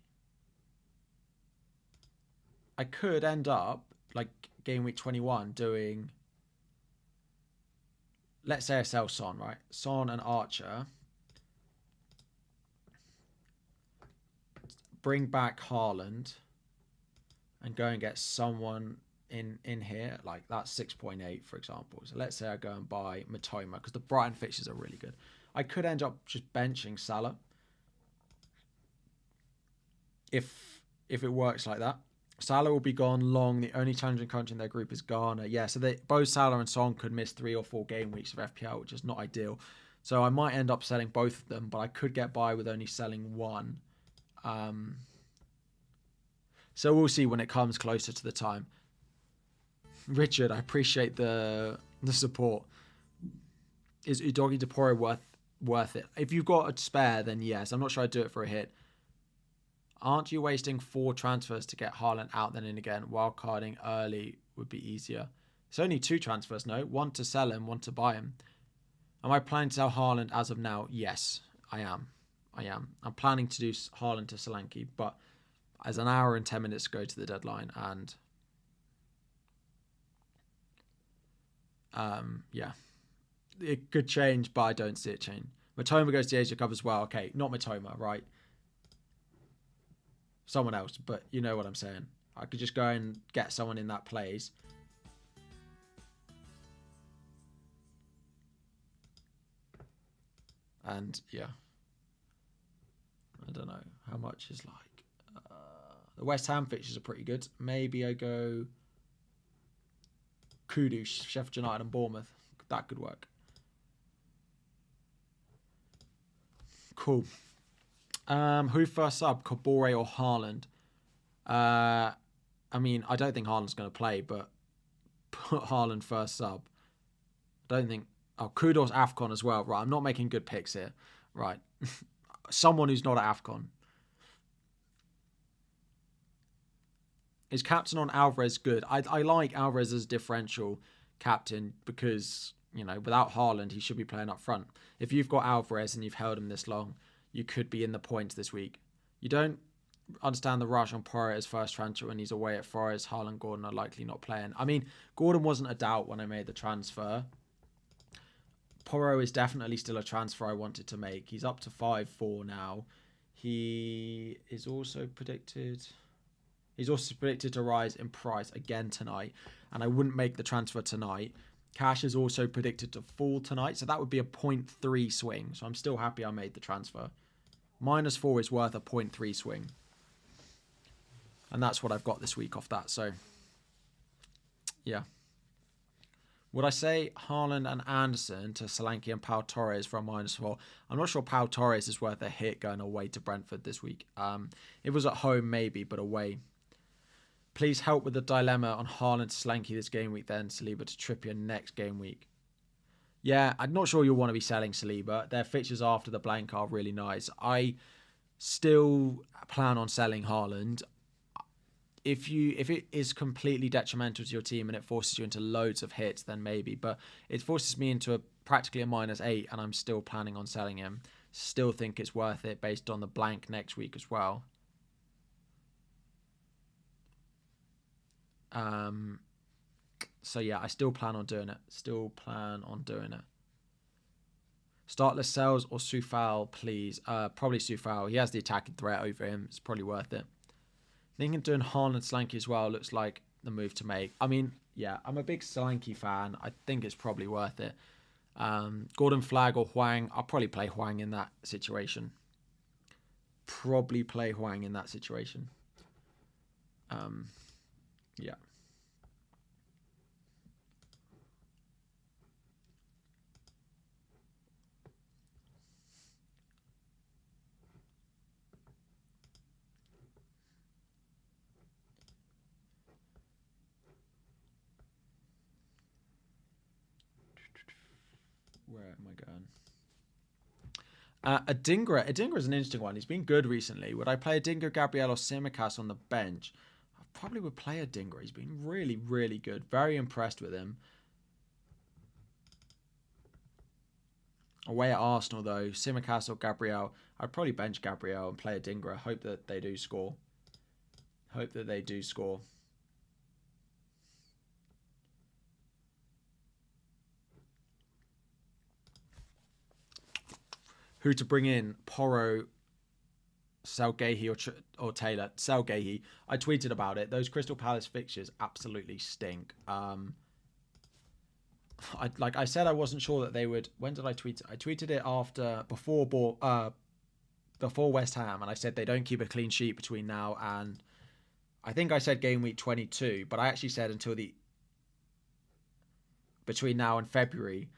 I could end up, like, game week 21 doing, let's say I sell Son, right? Son and Archer. Bring back Haaland and go and get someone in here, like that's 6.8 for example. So let's say I go and buy Matoma because the Brighton fixtures are really good. I could end up just benching Salah if it works like that. Salah will be gone long. The only challenging country in their group is Ghana. Yeah, so both Salah and Son could miss 3 or 4 game weeks of FPL, which is not ideal. So I might end up selling both of them, but I could get by with only selling one. So we'll see when it comes closer to the time. Richard, I appreciate the support. Is Udogi Depore worth it? If you've got a spare, then yes. I'm not sure I'd do it for a hit. Aren't you wasting 4 transfers to get Haaland out then in again? Wildcarding early would be easier. It's only 2 transfers, no? 1 to sell him, 1 to buy him. Am I planning to sell Haaland as of now? Yes, I am. I'm planning to do Haaland to Solanke, but as an hour and 10 minutes to go to the deadline, and yeah, it could change, but I don't see it change. Matoma goes to the Asia Cup as well. Okay, not Matoma, right? Someone else, but you know what I'm saying. I could just go and get someone in that plays. And yeah, I don't know how much is like. The West Ham fixtures are pretty good. Maybe I go Kudus, Sheffield United and Bournemouth. That could work. Cool. Who first sub, Kabore or Haaland? I mean, I don't think Haaland's going to play, but put Haaland first sub. I don't think... Oh, Kudos AFCON as well. Right, I'm not making good picks here. Right. Someone who's not at AFCON. Is captain on Alvarez good? I like Alvarez as differential captain because, you know, without Haaland, he should be playing up front. If you've got Alvarez and you've held him this long, you could be in the points this week. You don't understand the rush on Poirot's first transfer when he's away at Forest. Haaland, Gordon are likely not playing. I mean, Gordon wasn't a doubt when I made the transfer. Porro is definitely still a transfer I wanted to make. He's up to 5-4 now. He is also predicted... He's also predicted to rise in price again tonight, and I wouldn't make the transfer tonight. Cash is also predicted to fall tonight, so that would be a 0.3 swing. So I'm still happy I made the transfer. -4 is worth a 0.3 swing. And that's what I've got this week off that, so yeah. Would I say Haaland and Anderson to Solanke and Pau Torres for a -4? I'm not sure Pau Torres is worth a hit going away to Brentford this week. If it was at home, maybe, but away. Please help with the dilemma on Haaland to Solanke this game week, then Saliba to Trippier next game week. Yeah, I'm not sure you'll want to be selling Saliba. Their fixtures after the blank are really nice. I still plan on selling Haaland. If it is completely detrimental to your team and it forces you into loads of hits, then maybe. But it forces me into practically a -8, and I'm still planning on selling him. Still think it's worth it based on the blank next week as well. So yeah, I still plan on doing it. Startless sells or Soufal, please. Probably Soufal. He has the attacking threat over him. It's probably worth it. Thinking doing Haaland Solanke as well looks like the move to make. I mean, yeah, I'm a big Solanke fan. I think it's probably worth it. Gordon Flag or Hwang. I'll probably play Hwang in that situation. Yeah. Where am I going? Adingra. Adingra is an interesting one. He's been good recently. Would I play Adingra, Gabriel, or Simicas on the bench? I probably would play Adingra. He's been really, really good. Very impressed with him. Away at Arsenal, though, Simicas or Gabriel. I'd probably bench Gabriel and play Adingra. Hope that they do score. Who to bring in? Porro, sell Gahey or Taylor? Sell Gahey. I tweeted about it. Those Crystal Palace fixtures absolutely stink. Like I said, I wasn't sure that they would. When did I tweet it? I tweeted it before West Ham, and I said they don't keep a clean sheet between now and I think I said game week 22, but I actually said between now and February.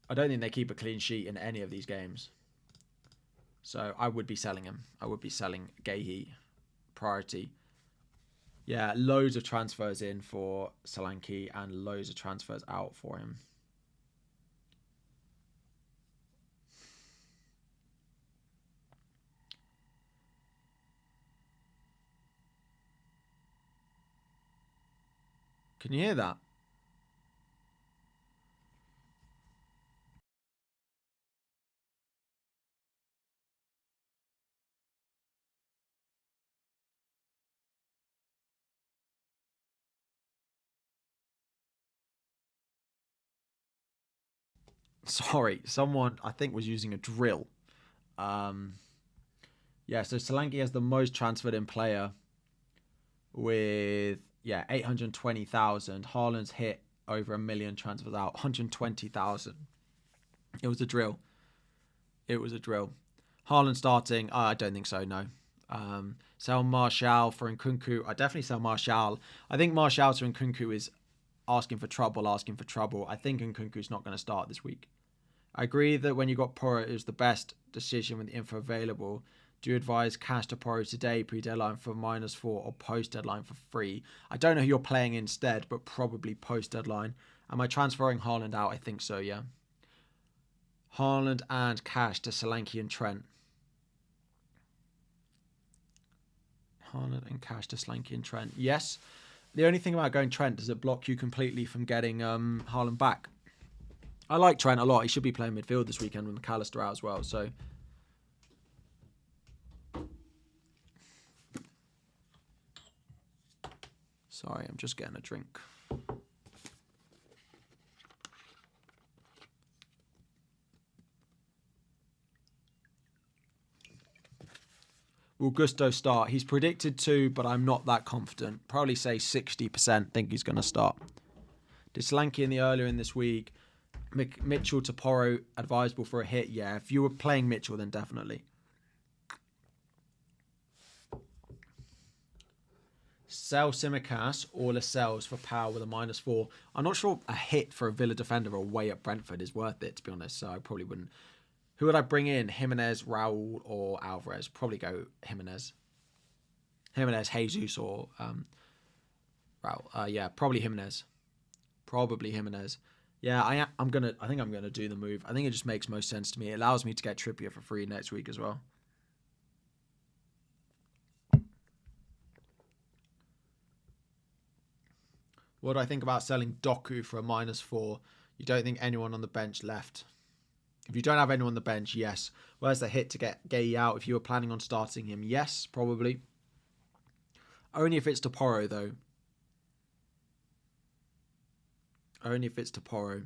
I don't think they keep a clean sheet in any of these games. So I would be selling him. I would be selling Gahey priority. Yeah, loads of transfers in for Solanke and loads of transfers out for him. Can you hear that? Sorry, someone I think was using a drill. Yeah, so Solanke has the most transferred in player with 820,000. Haaland's hit over 1 million transfers out, 120,000. It was a drill. Haaland starting? I don't think so. No. Sell Martial for Nkunku. I definitely sell Martial. I think Martial to Nkunku is asking for trouble. I think Nkunku's not going to start this week. I agree that when you got Porro, it was the best decision with the info available. Do you advise cash to Porro today, pre-deadline for -4 or post-deadline for free? I don't know who you're playing instead, but probably post-deadline. Am I transferring Haaland out? I think so, yeah. Haaland and cash to Solanke and Trent. Haaland and Cash to Slanky and Trent. Yes. The only thing about going Trent is it block you completely from getting Haaland back. I like Trent a lot. He should be playing midfield this weekend with McAllister out as well. So, sorry, I'm just getting a drink. Will Gusto start? He's predicted to, but I'm not that confident. Probably say 60% think he's going to start. Did Solanke in the earlier in this week? Mitchell to Porro, advisable for a hit? Yeah, if you were playing Mitchell, then definitely. Sell Simicast or Lascelles for power with a -4. I'm not sure a hit for a Villa defender away at Brentford is worth it, to be honest, so I probably wouldn't. Who would I bring in? Jimenez, Raul, or Alvarez? Probably go Jimenez. Jimenez, Jesus, or Raul. Yeah, probably Jimenez. Probably Jimenez. Yeah, I think I'm gonna do the move. I think it just makes most sense to me. It allows me to get Trippier for free next week as well. What do I think about selling Doku for a -4? You don't think anyone on the bench left? If you don't have anyone on the bench, yes. Where's the hit to get Gay out? If you were planning on starting him, yes, probably. Only if it's to Porro, though. Only if it's to Porro.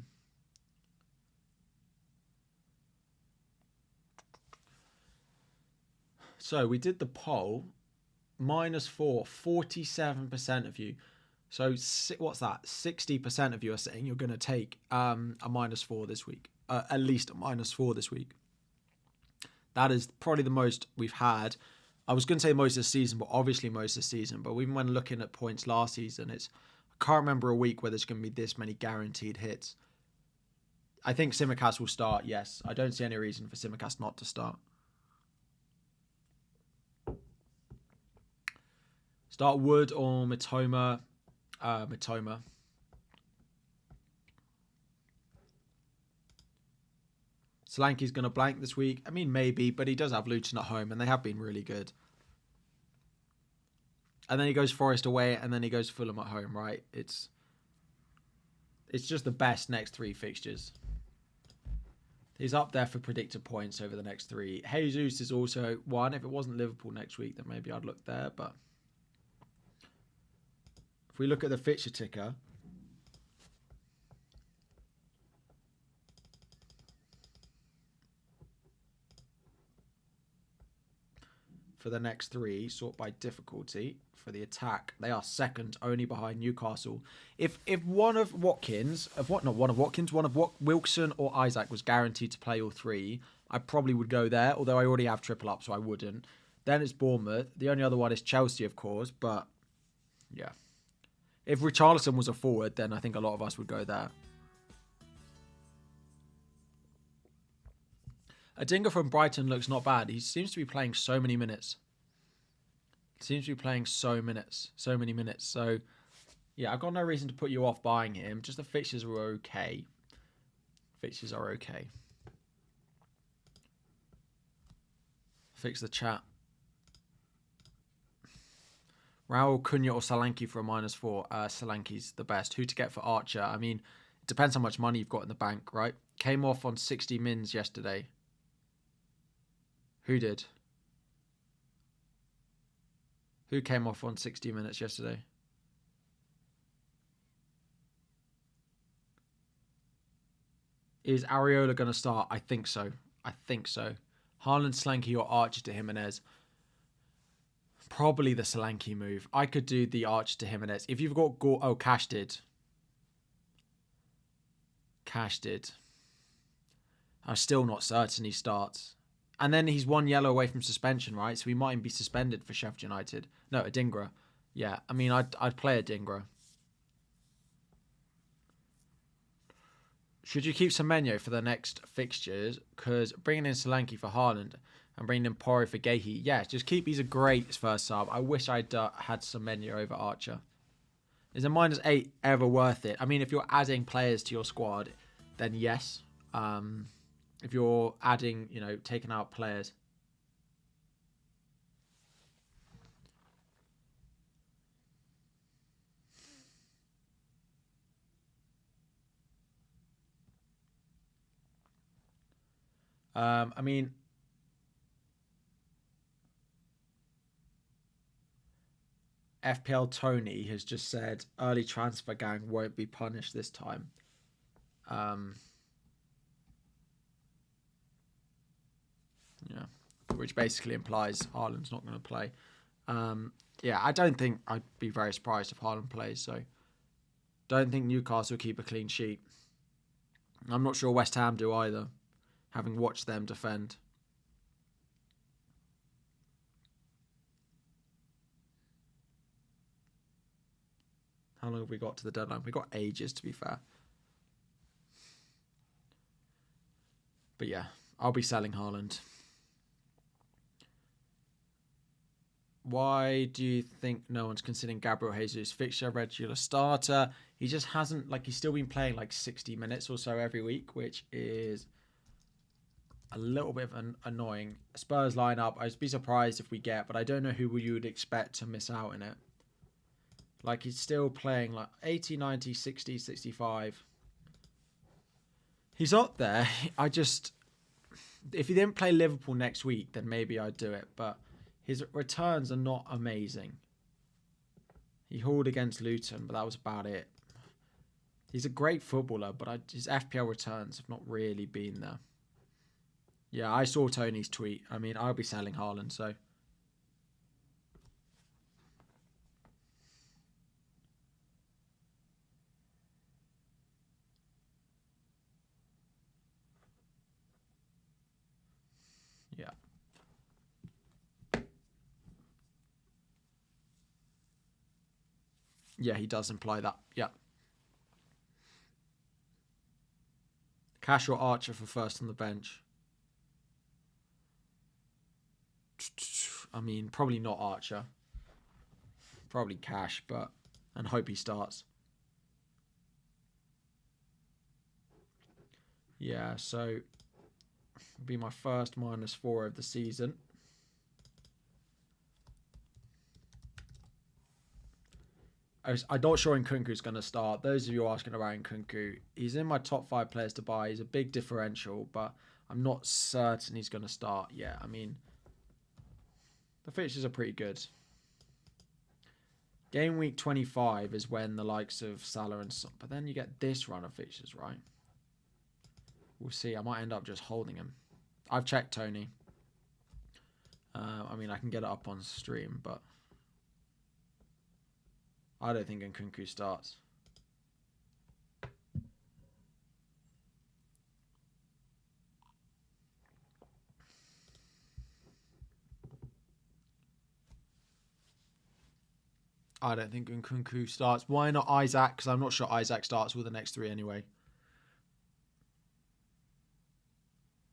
So we did the poll. -4, 47% of you. So what's that? 60% of you are saying you're going to take a -4 this week. At least a -4 this week. That is probably the most we've had. I was going to say most of the season, but obviously most of the season. But even when looking at points last season, I can't remember a week where there's going to be this many guaranteed hits. I think Simicast will start, yes. I don't see any reason for Simicast not to start. Start Wood or Mitoma. Mitoma. Solanke's going to blank this week. I mean, maybe, but he does have Luton at home, and they have been really good. And then he goes Forest away, and then he goes Fulham at home, right? It's just the best next 3 fixtures. He's up there for predicted points over the next 3. Jesus is also one. If it wasn't Liverpool next week, then maybe I'd look there, but if we look at the fixture ticker, for the next 3, sort by difficulty for the attack, they are second, only behind Newcastle. If one of Wilson or Isaac was guaranteed to play all 3, I probably would go there, although I already have triple up, so I wouldn't. Then it's Bournemouth. The only other one is Chelsea, of course, but yeah. If Richarlison was a forward, then I think a lot of us would go there. Adingra from Brighton looks not bad. He seems to be playing so many minutes. So many minutes. So, yeah, I've got no reason to put you off buying him. Just the fixtures were okay. Fix the chat. Raul, Cunha or Solanke for a -4. Solanke's the best. Who to get for Archer? I mean, it depends how much money you've got in the bank, right? Came off on 60 mins yesterday. Who did? Who came off on 60 minutes yesterday? Is Areola going to start? I think so. Haaland, Solanke or Archer to Jimenez? Probably the Solanke move. I could do the Archer to Jimenez. If you've got... Cash did. I'm still not certain he starts. And then he's 1 yellow away from suspension, right? So he might even be suspended for Sheffield United. No, Adingra. Yeah, I mean, I'd play Adingra. Should you keep Semenyo for the next fixtures? Because bringing in Solanke for Haaland and bringing in Porro for Gehi, yeah, just keep. He's a great first sub. I wish I'd had Semenyo over Archer. Is a -8 ever worth it? I mean, if you're adding players to your squad, then yes. If you're adding, taking out players. I mean, FPL Tony has just said early transfer gang won't be punished this time. Um, yeah, which basically implies Haaland's not going to play. Yeah, I don't think I'd be very surprised if Haaland plays. So, don't think Newcastle keep a clean sheet. I'm not sure West Ham do either, having watched them defend. How long have we got to the deadline? We've got ages, to be fair. But yeah, I'll be selling Haaland. Why do you think no one's considering Gabriel Jesus fixture regular starter? He just hasn't, like, he's still been playing like 60 minutes or so every week, which is a little bit of annoying. Spurs lineup, I'd be surprised if we get, but I don't know who you would expect to miss out in it. Like, he's still playing like 80, 90, 60, 65. He's up there. If he didn't play Liverpool next week, then maybe I'd do it, but his returns are not amazing. He hauled against Luton, but that was about it. He's a great footballer, but his FPL returns have not really been there. Yeah, I saw Tony's tweet. I mean, I'll be selling Haaland, so. Yeah. Yeah, he does imply that. Yeah. Cash or Archer for first on the bench? I mean, probably not Archer. Probably Cash, and hope he starts. Yeah, so it'll be my first -4 of the season. I'm not sure Nkunku's going to start. Those of you asking about Nkunku, he's in my top 5 players to buy. He's a big differential, but I'm not certain he's going to start yet. I mean, the fixtures are pretty good. Game week 25 is when the likes of Salah and Son, but then you get this run of fixtures, right? We'll see. I might end up just holding him. I've checked Tony. I mean, I can get it up on stream, but I don't think Nkunku starts. I don't think Nkunku starts. Why not Isaac? Because I'm not sure Isaac starts with the next 3 anyway.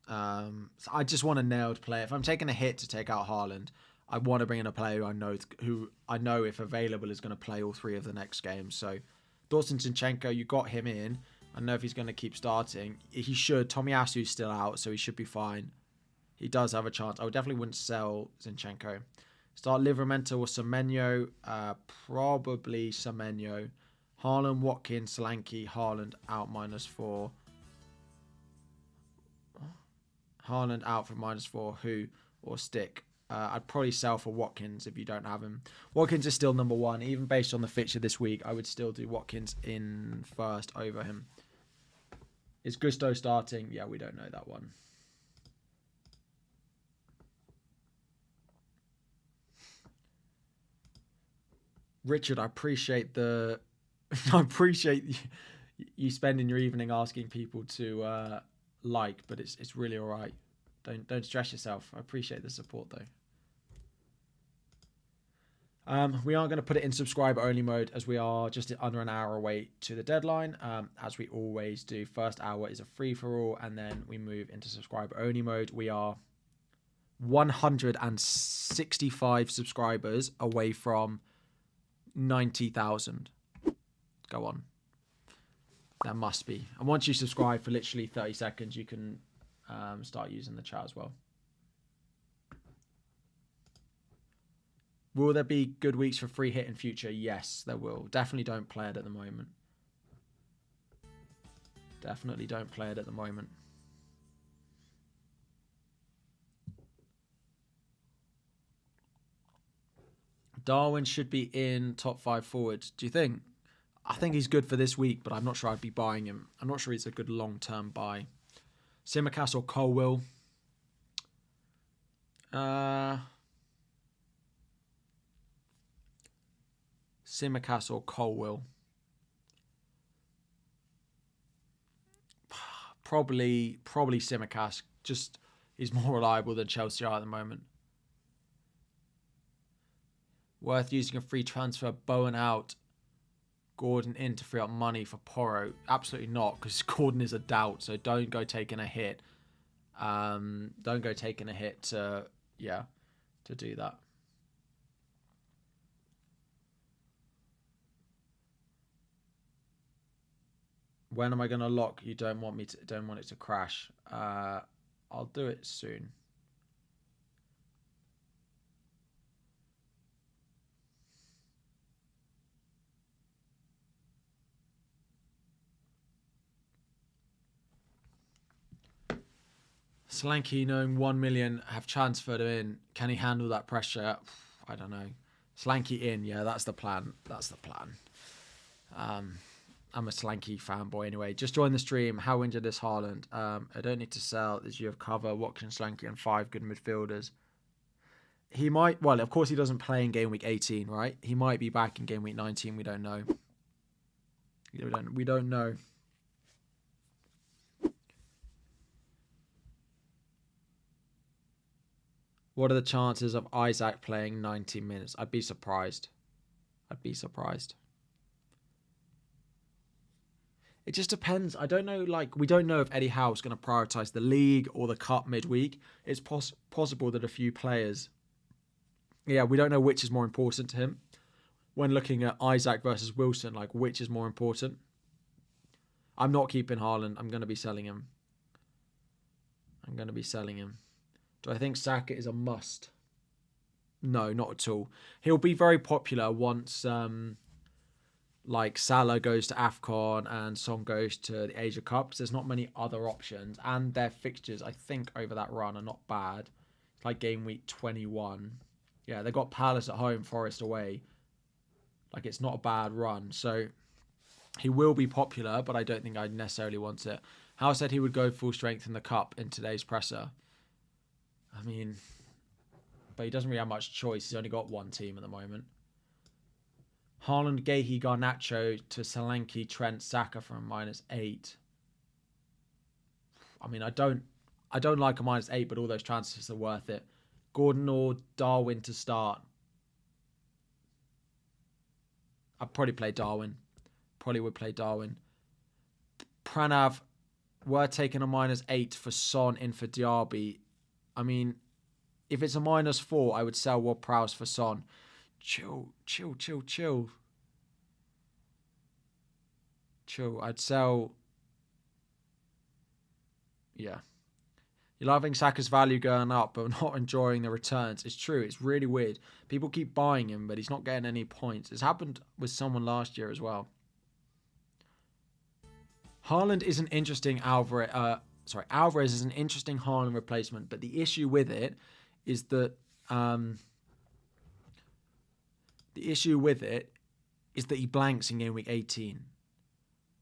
So I just want a nailed player. If I'm taking a hit to take out Haaland, I want to bring in a player who I know if available is going to play all 3 of the next games. So Dawson Zinchenko, you got him in. I don't know if he's going to keep starting. He should. Tomiyasu's still out, so he should be fine. He does have a chance. I definitely wouldn't sell Zinchenko. Start Livramento or Semenyo. Probably Semenyo. Haaland, Watkins, Solanke, Haaland out -4. Haaland out for -4. Who or Stick? I'd probably sell for Watkins if you don't have him. Watkins is still number 1. Even based on the fixture this week, I would still do Watkins in first over him. Is Gusto starting? Yeah, we don't know that one. Richard, I appreciate I appreciate you spending your evening asking people to but it's really all right. Don't stress yourself. I appreciate the support though. We aren't going to put it in subscriber only mode as we are just under an hour away to the deadline. As we always do, first hour is a free for all, and then we move into subscriber only mode. We are 165 subscribers away from 90,000. Go on. That must be. And once you subscribe for literally 30 seconds, you can start using the chat as well. Will there be good weeks for free hit in future? Yes, there will. Definitely don't play it at the moment. Definitely don't play it at the moment. Darwin should be in top 5 forwards. Do you think? I think he's good for this week, but I'm not sure I'd be buying him. I'm not sure he's a good long-term buy. Simicast or Colwill? Simicast or Colwill? Probably Simicast. Just he's more reliable than Chelsea are at the moment. Worth using a free transfer. Bowen out. Gordon in to free up money for Porro. Absolutely not, because Gordon is a doubt. So don't go taking a hit. Don't go taking a hit to do that. When am I going to lock? You don't want it to crash. I'll do it soon. Solanke, knowing 1 million have transferred him in. Can he handle that pressure? I don't know. Solanke in, yeah, that's the plan. I'm a Solanke fanboy anyway. Just join the stream. How injured is Haaland? I don't need to sell. As you have cover, Watkins, Solanke, and 5 good midfielders. He might, well, of course he doesn't play in game week 18, right? He might be back in game week 19. We don't know. We don't know. What are the chances of Isaac playing 90 minutes? I'd be surprised. It just depends. I don't know, we don't know if Eddie Howe's going to prioritise the league or the cup midweek. It's possible that a few players... Yeah, we don't know which is more important to him. When looking at Isaac versus Wilson, which is more important? I'm not keeping Haaland. I'm going to be selling him. Do I think Saka is a must? No, not at all. He'll be very popular once Salah goes to AFCON and Son goes to the Asia Cup. There's not many other options. And their fixtures, I think, over that run are not bad. It's like game week 21. Yeah, they got Palace at home, Forest away. It's not a bad run. So he will be popular, but I don't think I'd necessarily want it. Howe said he would go full strength in the cup in today's presser. I mean, but he doesn't really have much choice. He's only got one team at the moment. Haaland, Gahey, Garnacho to Solanke, Trent, Saka from -8. I mean, I don't like a -8, but all those transfers are worth it. Gordon or Darwin to start. I'd probably play Darwin. Probably would play Darwin. Pranav, we're taking a -8 for Son in for Diaby. I mean, if it's a -4, I would sell Ward-Prowse for Son. Chill. I'd sell... Yeah. You're loving Saka's value going up, but not enjoying the returns. It's true. It's really weird. People keep buying him, but he's not getting any points. It's happened with someone last year as well. Haaland is an interesting Alvarez is an interesting Haaland replacement, but the issue with it is that he blanks in game week 18.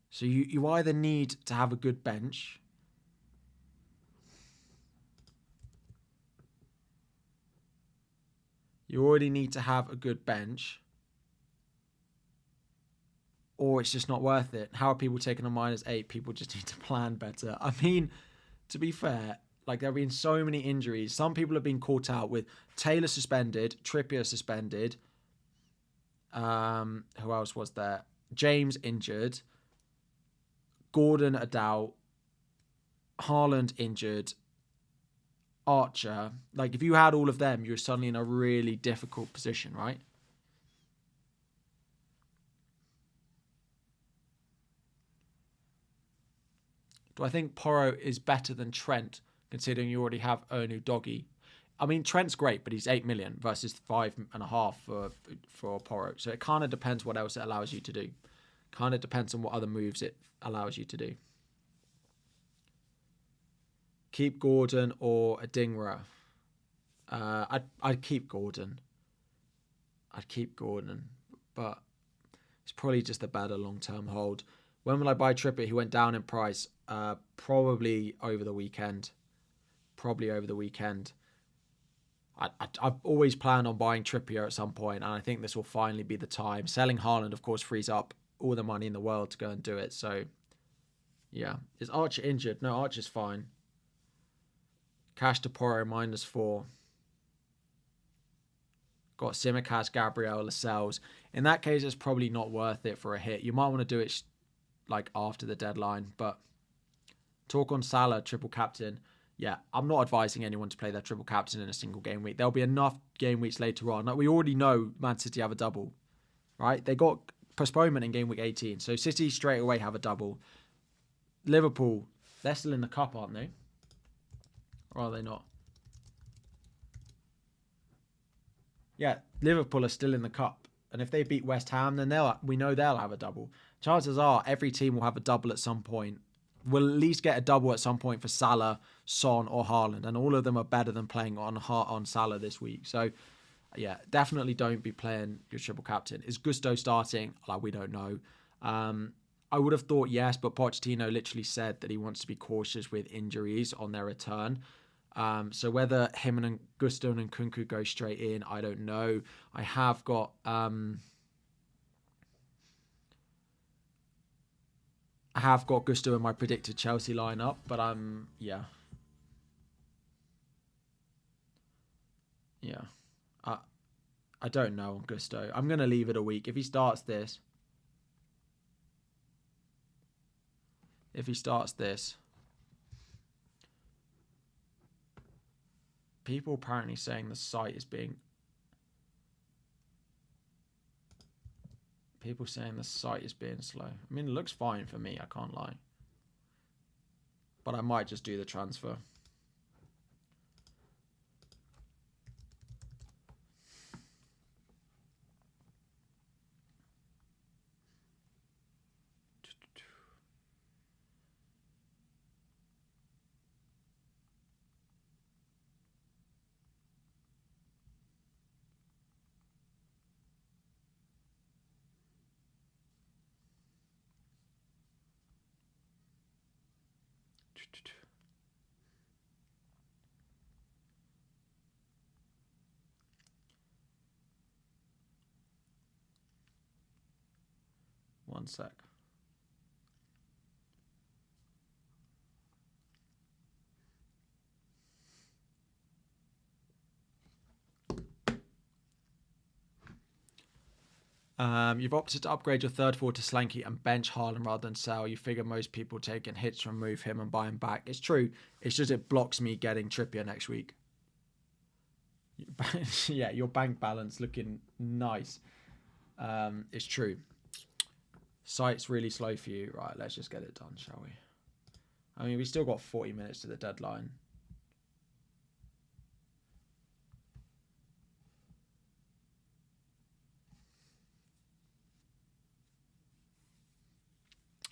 So you either need to have a good bench. You already need to have a good bench. Or it's just not worth it. How are people taking a -8? People just need to plan better. I mean, to be fair, there have been so many injuries. Some people have been caught out with Taylor suspended, Trippier suspended. Who else was there? James injured. Gordon a doubt. Haaland injured. Archer. If you had all of them, you're suddenly in a really difficult position, right? Do I think Porro is better than Trent, considering you already have Ernu Doggy? I mean, Trent's great, but he's 8 million versus 5.5 for Porro. So it kind of depends what else it allows you to do. Kind of depends on what other moves it allows you to do. Keep Gordon or Adingra. I'd keep Gordon. I'd keep Gordon, but it's probably just a better long-term hold. When will I buy Trippier? He went down in price. Probably over the weekend. I've always planned on buying Trippier at some point, and I think this will finally be the time. Selling Haaland, of course, frees up all the money in the world to go and do it. So, yeah. Is Archer injured? No, Archer's fine. Cash to Porro, -4. Got Simicast, Gabriel, Lascelles. In that case, it's probably not worth it for a hit. You might want to do it like after the deadline, but talk on Salah, triple captain. Yeah, I'm not advising anyone to play their triple captain in a single game week. There'll be enough game weeks later on. Like, we already know Man City have a double, right? They got postponement in game week 18. So City straight away have a double. Liverpool, they're still in the cup, aren't they? Or are they not? Yeah, Liverpool are still in the cup. And if they beat West Ham, then we know they'll have a double. Chances are every team will have a double at some point. We'll at least get a double at some point for Salah, Son, or Haaland. And all of them are better than playing on Salah this week. So, yeah, definitely don't be playing your triple captain. Is Gusto starting? Like, we don't know. I would have thought yes, but Pochettino literally said that he wants to be cautious with injuries on their return. So whether him and Gusto and Nkunku go straight in, I don't know. I have got Gusto in my predicted Chelsea lineup, but yeah. I don't know on Gusto. I'm gonna leave it a week. If he starts this, people apparently saying the site is being slow. I mean, it looks fine for me, I can't lie. But I might just do the transfer. One sec. You've opted to upgrade your third forward to Slanky and bench Haaland rather than sell. You figure most people taking hits to remove him and buy him back. It's true. It's just it blocks me getting Trippier next week. Yeah, your bank balance looking nice. It's true. Site's really slow for you. Right, let's just get it done, shall we? I mean, we still got 40 minutes to the deadline.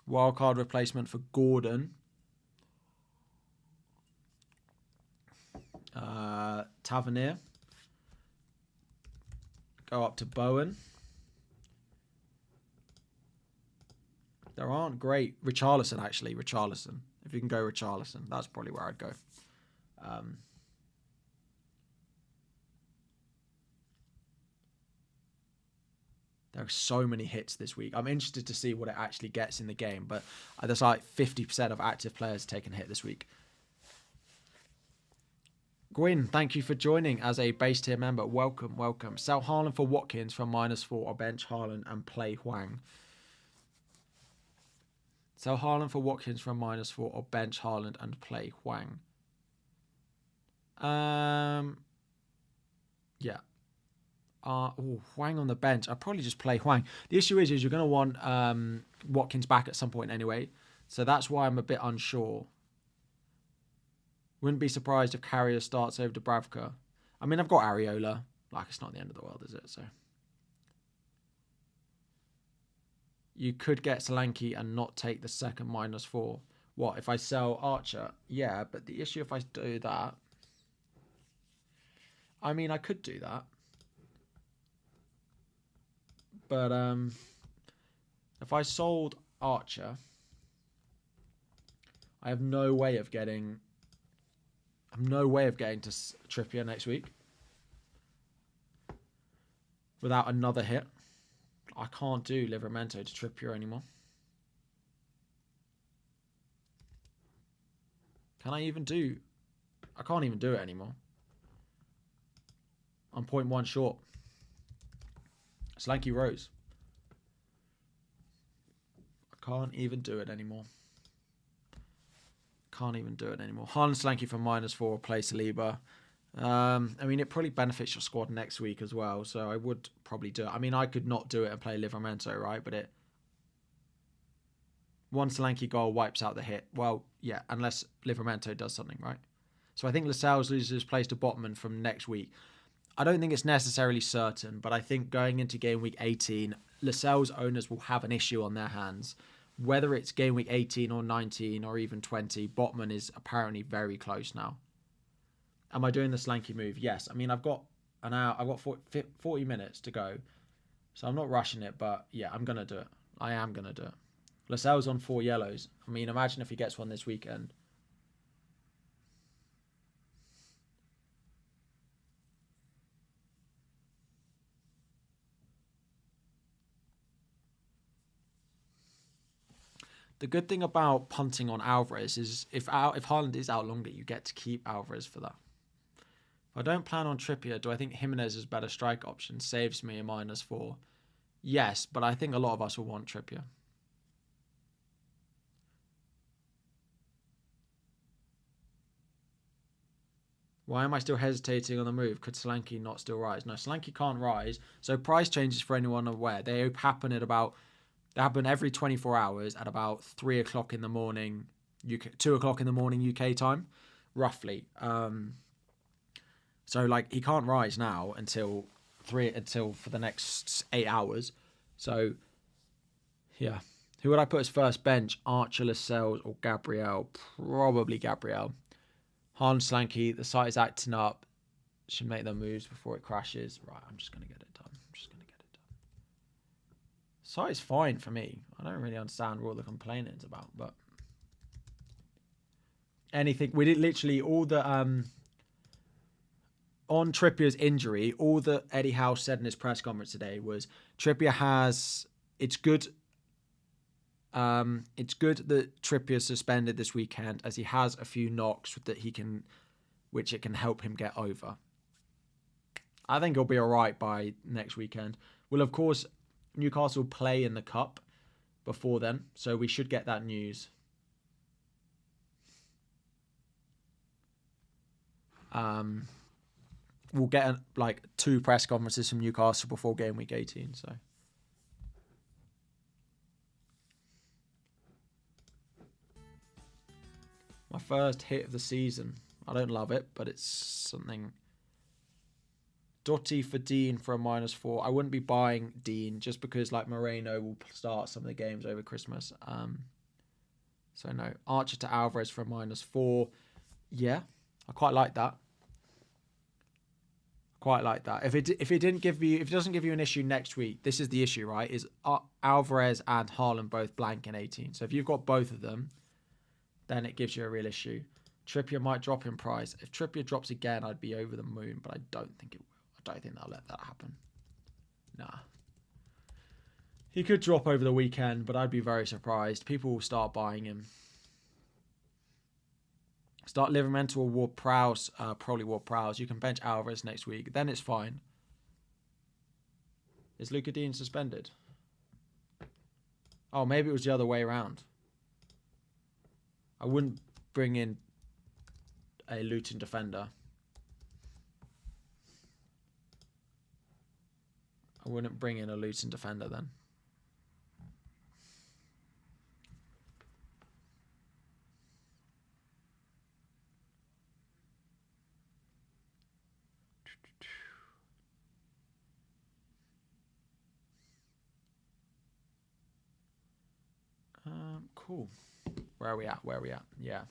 Wildcard replacement for Gordon. Tavernier. Go up to Bowen. There aren't great. Richarlison, actually. Richarlison. If you can go Richarlison, that's probably where I'd go. There are so many hits this week. I'm interested to see what it actually gets in the game, but there's like 50% of active players taking a hit this week. Gwyn, thank you for joining as a base tier member. Welcome, welcome. Sell Haaland for Watkins from -4 or bench Haaland and play Hwang. Sell Haaland for Watkins from -4 or bench Haaland and play Hwang. Yeah. Hwang on the bench. I'd probably just play Hwang. The issue is you're going to want Watkins back at some point anyway. So that's why I'm a bit unsure. Wouldn't be surprised if Carrier starts over Dubravka. I mean, I've got Areola. Like, it's not the end of the world, is it? So you could get Solanke and not take the second -4. What, if I sell Archer? Yeah, but the issue if I do that... I mean, I could do that. But if I sold Archer, I have no way of getting. I have no way of getting to Trippier next week without another hit. I can't do Livramento to Trippier anymore. Can I even do? I can't even do it anymore. I'm 0.1 short. Slanky Rose. I can't even do it anymore. Can't even do it anymore. Haaland Slanky for -4, play Saliba. I mean, it probably benefits your squad next week as well, so I would probably do it. I mean, I could not do it and play Livramento, right? But it... One Solanke goal wipes out the hit. Well, yeah, unless Livramento does something, right? So I think Lascelles loses his place to Botman from next week. I don't think it's necessarily certain, but I think going into game week 18, Lascelles owners will have an issue on their hands. Whether it's game week 18 or 19 or even 20, Botman is apparently very close now. Am I doing the Slanky move? Yes. I mean, I've got an hour. I've got 40 minutes to go, so I'm not rushing it. But yeah, I'm gonna do it. I am gonna do it. Lascelles on 4 yellows. I mean, imagine if he gets one this weekend. The good thing about punting on Alvarez is if Haaland is out longer, you get to keep Alvarez for that. If I don't plan on Trippier, do I think Jimenez is better strike option? Saves me a -4. Yes, but I think a lot of us will want Trippier. Why am I still hesitating on the move? Could Solanke not still rise? No, Solanke can't rise. So price changes, for anyone aware, they happen every 24 hours at about 3 o'clock in the morning, 2 o'clock in the morning UK time, roughly. So like he can't rise now until for the next 8 hours. So yeah, who would I put as first bench? Archer, Lascelles, or Gabriel? Probably Gabriel. Haaland Slanky, the site is acting up. Should make their moves before it crashes. Right, I'm just gonna get it done. Site is fine for me. I don't really understand what the complaining is about, but anything. We did literally all the on Trippier's injury. All that Eddie Howe said in his press conference today was Trippier has. It's good. It's good that Trippier suspended this weekend as he has a few knocks which it can help him get over. I think he'll be all right by next weekend. Well, of course, Newcastle play in the cup before then, so we should get that news. We'll get 2 press conferences from Newcastle before game week 18. So my first hit of the season. I don't love it, but it's something. Dotti for Dean for a -4. I wouldn't be buying Dean just because Moreno will start some of the games over Christmas. So no. Archer to Alvarez for a -4. Yeah, I quite like that. If it doesn't give you an issue next week, this is the issue, right? Is Alvarez and Haaland both blank in 18? So if you've got both of them, then it gives you a real issue. Trippier might drop in price. If Trippier drops again, I'd be over the moon, but I don't think it will. I don't think they'll let that happen. Nah. He could drop over the weekend, but I'd be very surprised. People will start buying him. Start Livramento or Ward-Prowse. Probably Ward-Prowse. You can bench Alvarez next week. Then it's fine. Is Luka Dean suspended? Oh, maybe it was the other way around. I wouldn't bring in a Luton defender. I wouldn't bring in a Luton defender then. Cool. Where are we at? Yeah.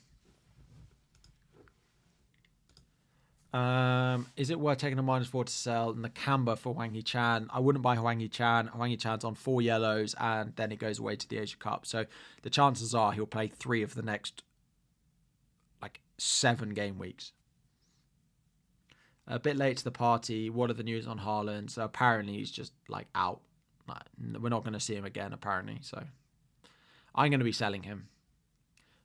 Is it worth taking a -4 to sell Nakamba for Hwang Hee-chan? I wouldn't buy Hwang Hee-chan. Hwang Hee-chan's on 4 yellows, and then he goes away to the Asia Cup. So the chances are he'll play 3 of the next 7 game weeks. A bit late to the party. What are the news on Haaland? So apparently he's just out. We're not going to see him again, apparently. So I'm going to be selling him.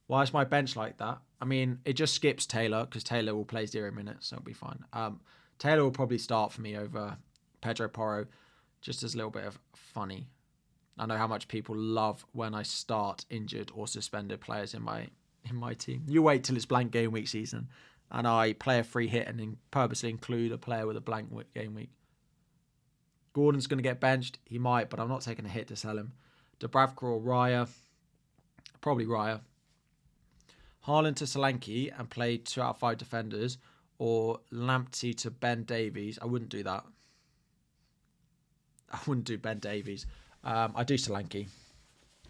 Why is my bench like that? I mean, it just skips Taylor because Taylor will play 0 minutes, so it'll be fine. Taylor will probably start for me over Pedro Porro, just as a little bit of funny. I know how much people love when I start injured or suspended players in my team. You wait till it's blank game week season, and I play a free hit and then purposely include a player with a blank game week. Gordon's going to get benched. He might, but I'm not taking a hit to sell him. Dubravka or Raya? Probably Raya. Haaland to Solanke and play 2 out of 5 defenders, or Lamptey to Ben Davies. I wouldn't do that. I wouldn't do Ben Davies. I do Solanke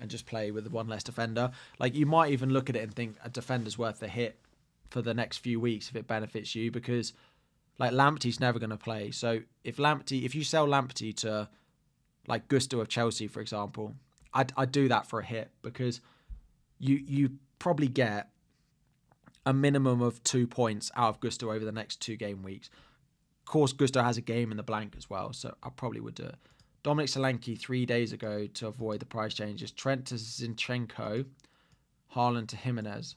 and just play with 1 less defender. You might even look at it and think a defender's worth the hit for the next few weeks if it benefits you, because Lamptey's never going to play. So if you sell Lamptey to Gusto of Chelsea, for example, I'd do that for a hit, because you probably get a minimum of 2 points out of Gusto over the next 2 game weeks. Of course, Gusto has a game in the blank as well, so I probably would do it. Dominic Solanke 3 days ago to avoid the price changes. Trent to Zinchenko, Haaland to Jimenez.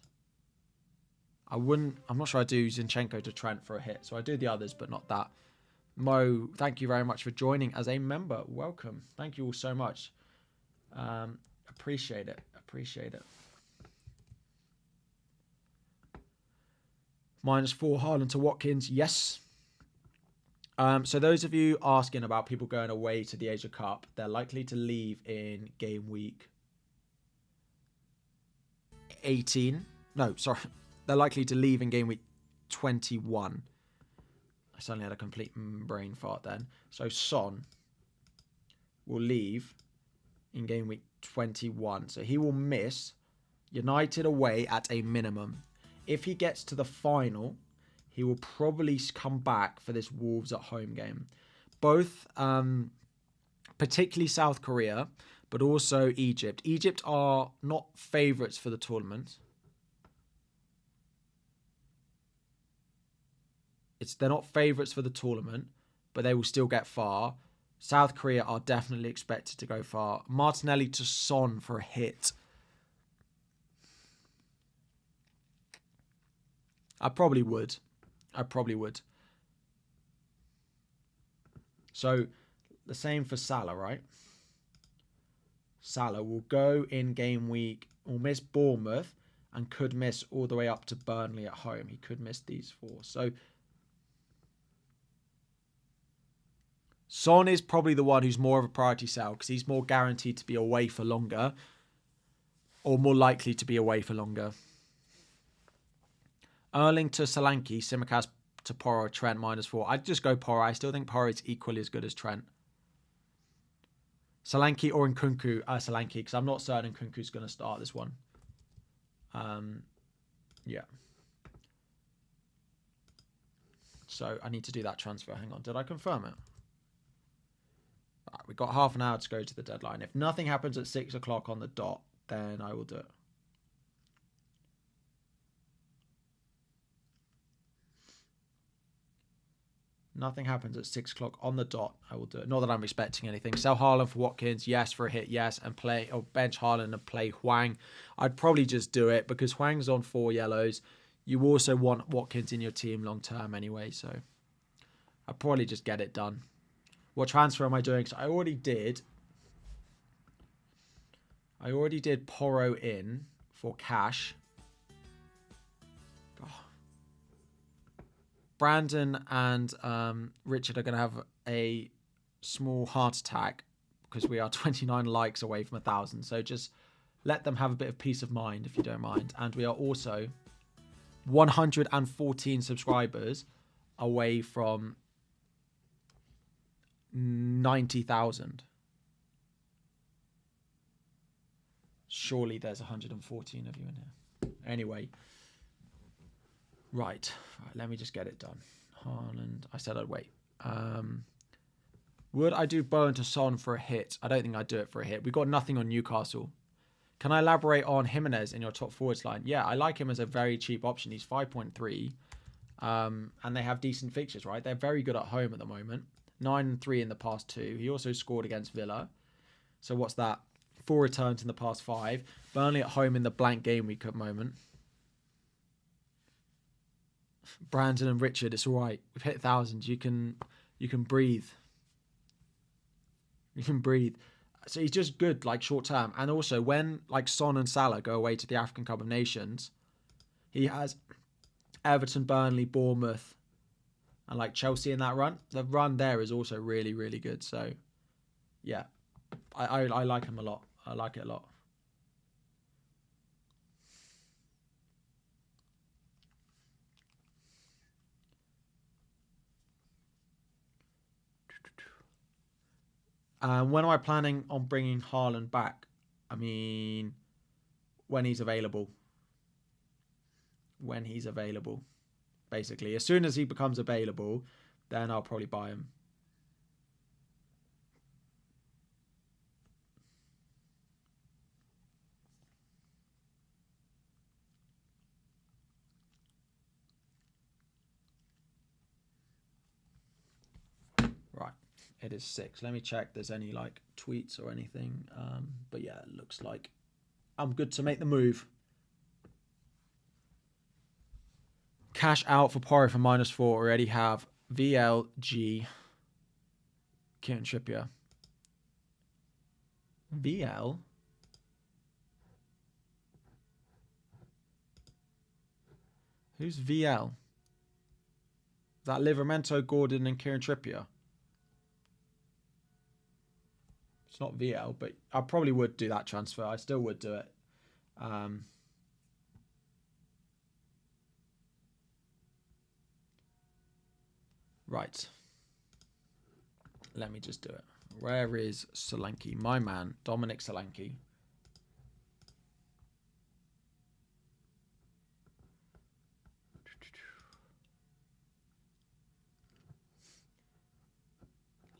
I'm not sure I do Zinchenko to Trent for a hit, so I do the others, but not that. Mo, thank you very much for joining as a member. Welcome. Thank you all so much. Appreciate it. -4 Haaland to Watkins. Yes. So those of you asking about people going away to the Asia Cup, they're likely to leave in game week 18. No, sorry. They're likely to leave in game week 21. I suddenly had a complete brain fart then. So Son will leave in game week 21. So he will miss United away at a minimum. If he gets to the final, he will probably come back for this Wolves at home game. Both, particularly South Korea, but also Egypt. Egypt are not favourites for the tournament. They're not favourites for the tournament, but they will still get far. South Korea are definitely expected to go far. Martinelli to Son for a hit. I probably would. So, the same for Salah, right? Salah will go in game week, will miss Bournemouth, and could miss all the way up to Burnley at home. He could miss these 4. So, Son is probably the one who's more of a priority sell, because he's more guaranteed to be away for longer, or more likely to be away for longer. Erling to Solanke, Tsimikas to Porro, Trent -4. I'd just go Porro. I still think Porro is equally as good as Trent. Solanke or Nkunku? Solanke, because I'm not certain Nkunku's going to start this one. Yeah. So I need to do that transfer. Hang on. Did I confirm it? Right, we've got half an hour to go to the deadline. If nothing happens at 6 o'clock on the dot, then I will do it. Nothing happens at 6 o'clock on the dot, I will do it. Not that I'm expecting anything. Sell Haaland for Watkins, yes, for a hit, yes, and play, or bench Haaland and play Hwang. I'd probably just do it because Hwang's on 4 yellows. You also want Watkins in your team long term anyway, so I'd probably just get it done. What transfer am I doing? So I already did Porro in for cash. Brandon and Richard are going to have a small heart attack because we are 29 likes away from 1,000. So just let them have a bit of peace of mind if you don't mind. And we are also 114 subscribers away from 90,000. Surely there's 114 of you in here. Anyway. Right, let me just get it done. Haaland. I said I'd wait. Would I do Bowen to Son for a hit? I don't think I'd do it for a hit. We've got nothing on Newcastle. Can I elaborate on Jimenez in your top forwards line? Yeah, I like him as a very cheap option. He's 5.3. And they have decent fixtures, right? They're very good at home at the moment. 9-3 in the past 2. He also scored against Villa. So what's that? 4 returns in the past 5. Burnley at home in the blank game week at the moment. Brandon and Richard, it's all right. We've hit thousands. You can breathe. You can breathe. So he's just good, like, short term. And also, when, like, Son and Salah go away to the African Cup of Nations, he has Everton, Burnley, Bournemouth, and, like, Chelsea in that run. The run there is also really, really good. So, yeah, I like him a lot. I like it a lot. When am I planning on bringing Haaland back? I mean, when he's available. When he's available, basically. As soon as he becomes available, then I'll probably buy him. Right. It is 6. Let me check if there's any, like, tweets or anything. But yeah, it looks like I'm good to make the move. Cash out for Porro for -4. Already have VLG. Kieran Trippier. VL? Who's VL? Is that Livramento, Gordon, and Kieran Trippier? It's not VL, but I probably would do that transfer. I still would do it. Right. Let me just do it. Where is Solanke? My man, Dominic Solanke.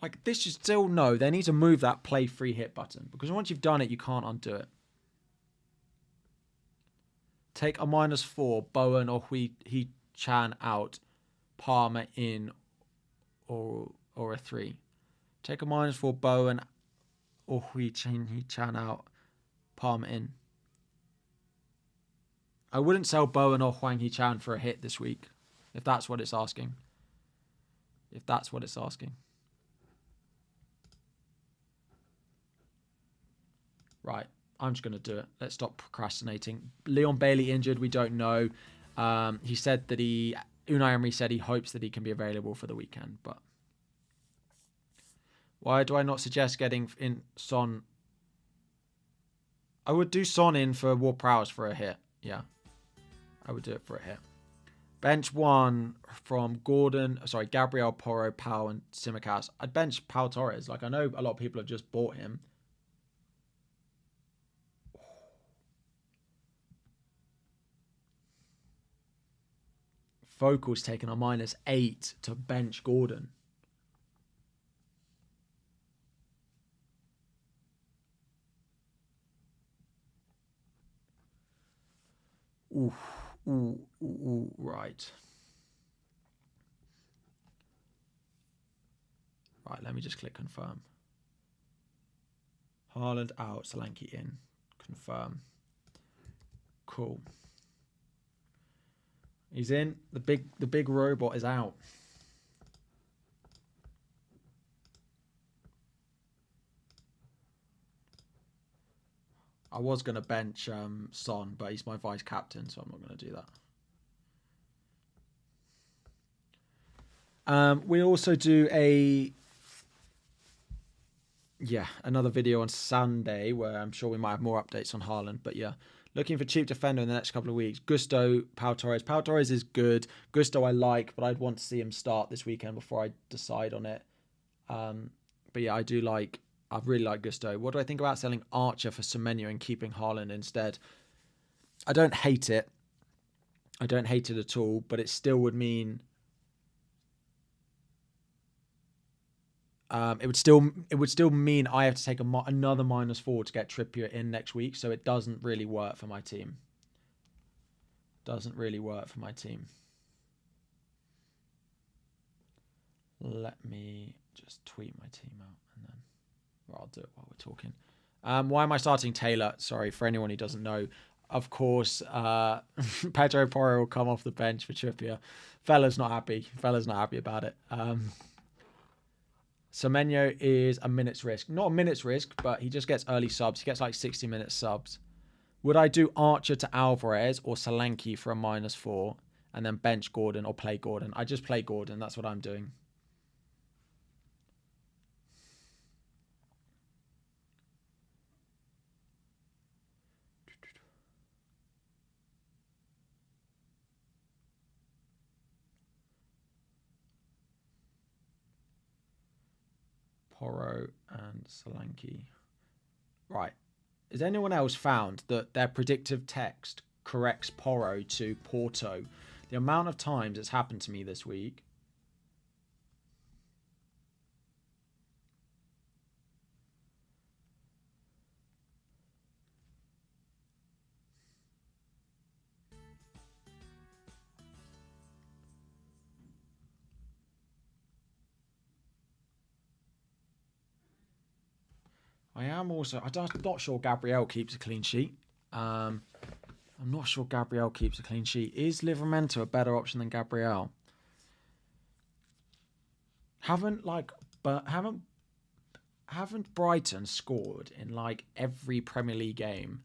Like, this should still know. They need to move that play free hit button. Because once you've done it, you can't undo it. Take a -4. Bowen or He Chan out. Palmer in or a 3. Take a -4. Bowen or He Chan out. Palmer in. I wouldn't sell Bowen or Hwang Hee-chan for a hit this week. If that's what it's asking. If that's what it's asking. Right, I'm just going to do it. Let's stop procrastinating. Leon Bailey injured, we don't know. He said that Unai Emery said he hopes that he can be available for the weekend. But why do I not suggest getting in Son? I would do Son in for Ward-Prowse for a hit. Yeah, I would do it for a hit. Bench 1 from Gabriel, Porro, Pau, and Tsimikas. I'd bench Pau Torres. Like, I know a lot of people have just bought him. Focal's taken a -8 to bench Gordon. Ooh, right. Right, let me just click confirm. Haaland out, Solanke in. Confirm. Cool. He's in. The big robot is out. I was going to bench Son, but he's my vice captain, so I'm not going to do that. We also do another video on Sunday where I'm sure we might have more updates on Haaland. But yeah, looking for cheap defender in the next couple of weeks. Gusto, Pau Torres. Pau Torres is good. Gusto I like, but I'd want to see him start this weekend before I decide on it. But yeah, I really like Gusto. What do I think about selling Archer for Semenyo and keeping Haaland instead? I don't hate it. I don't hate it at all, but it still would mean It would still mean I have to take another -4 to get Trippier in next week, so it doesn't really work for my team. Doesn't really work for my team. Let me just tweet my team out, and then I'll do it while we're talking. Why am I starting Taylor? Sorry, for anyone who doesn't know. Of course, Pedro Porro will come off the bench for Trippier. Fella's not happy. Fella's not happy about it. Semenyo is a minute's risk. Not a minute's risk, but he just gets early subs. He gets like 60-minute subs. Would I do Archer to Alvarez or Solanke for a -4 and then bench Gordon or play Gordon? I just play Gordon. That's what I'm doing. Porro and Solanke. Right. Has anyone else found that their predictive text corrects Porro to Porto? The amount of times it's happened to me this week. I am also... I'm not sure Gabriel keeps a clean sheet. I'm not sure Gabriel keeps a clean sheet. Is Livramento a better option than Gabriel? Haven't Brighton scored in like every Premier League game?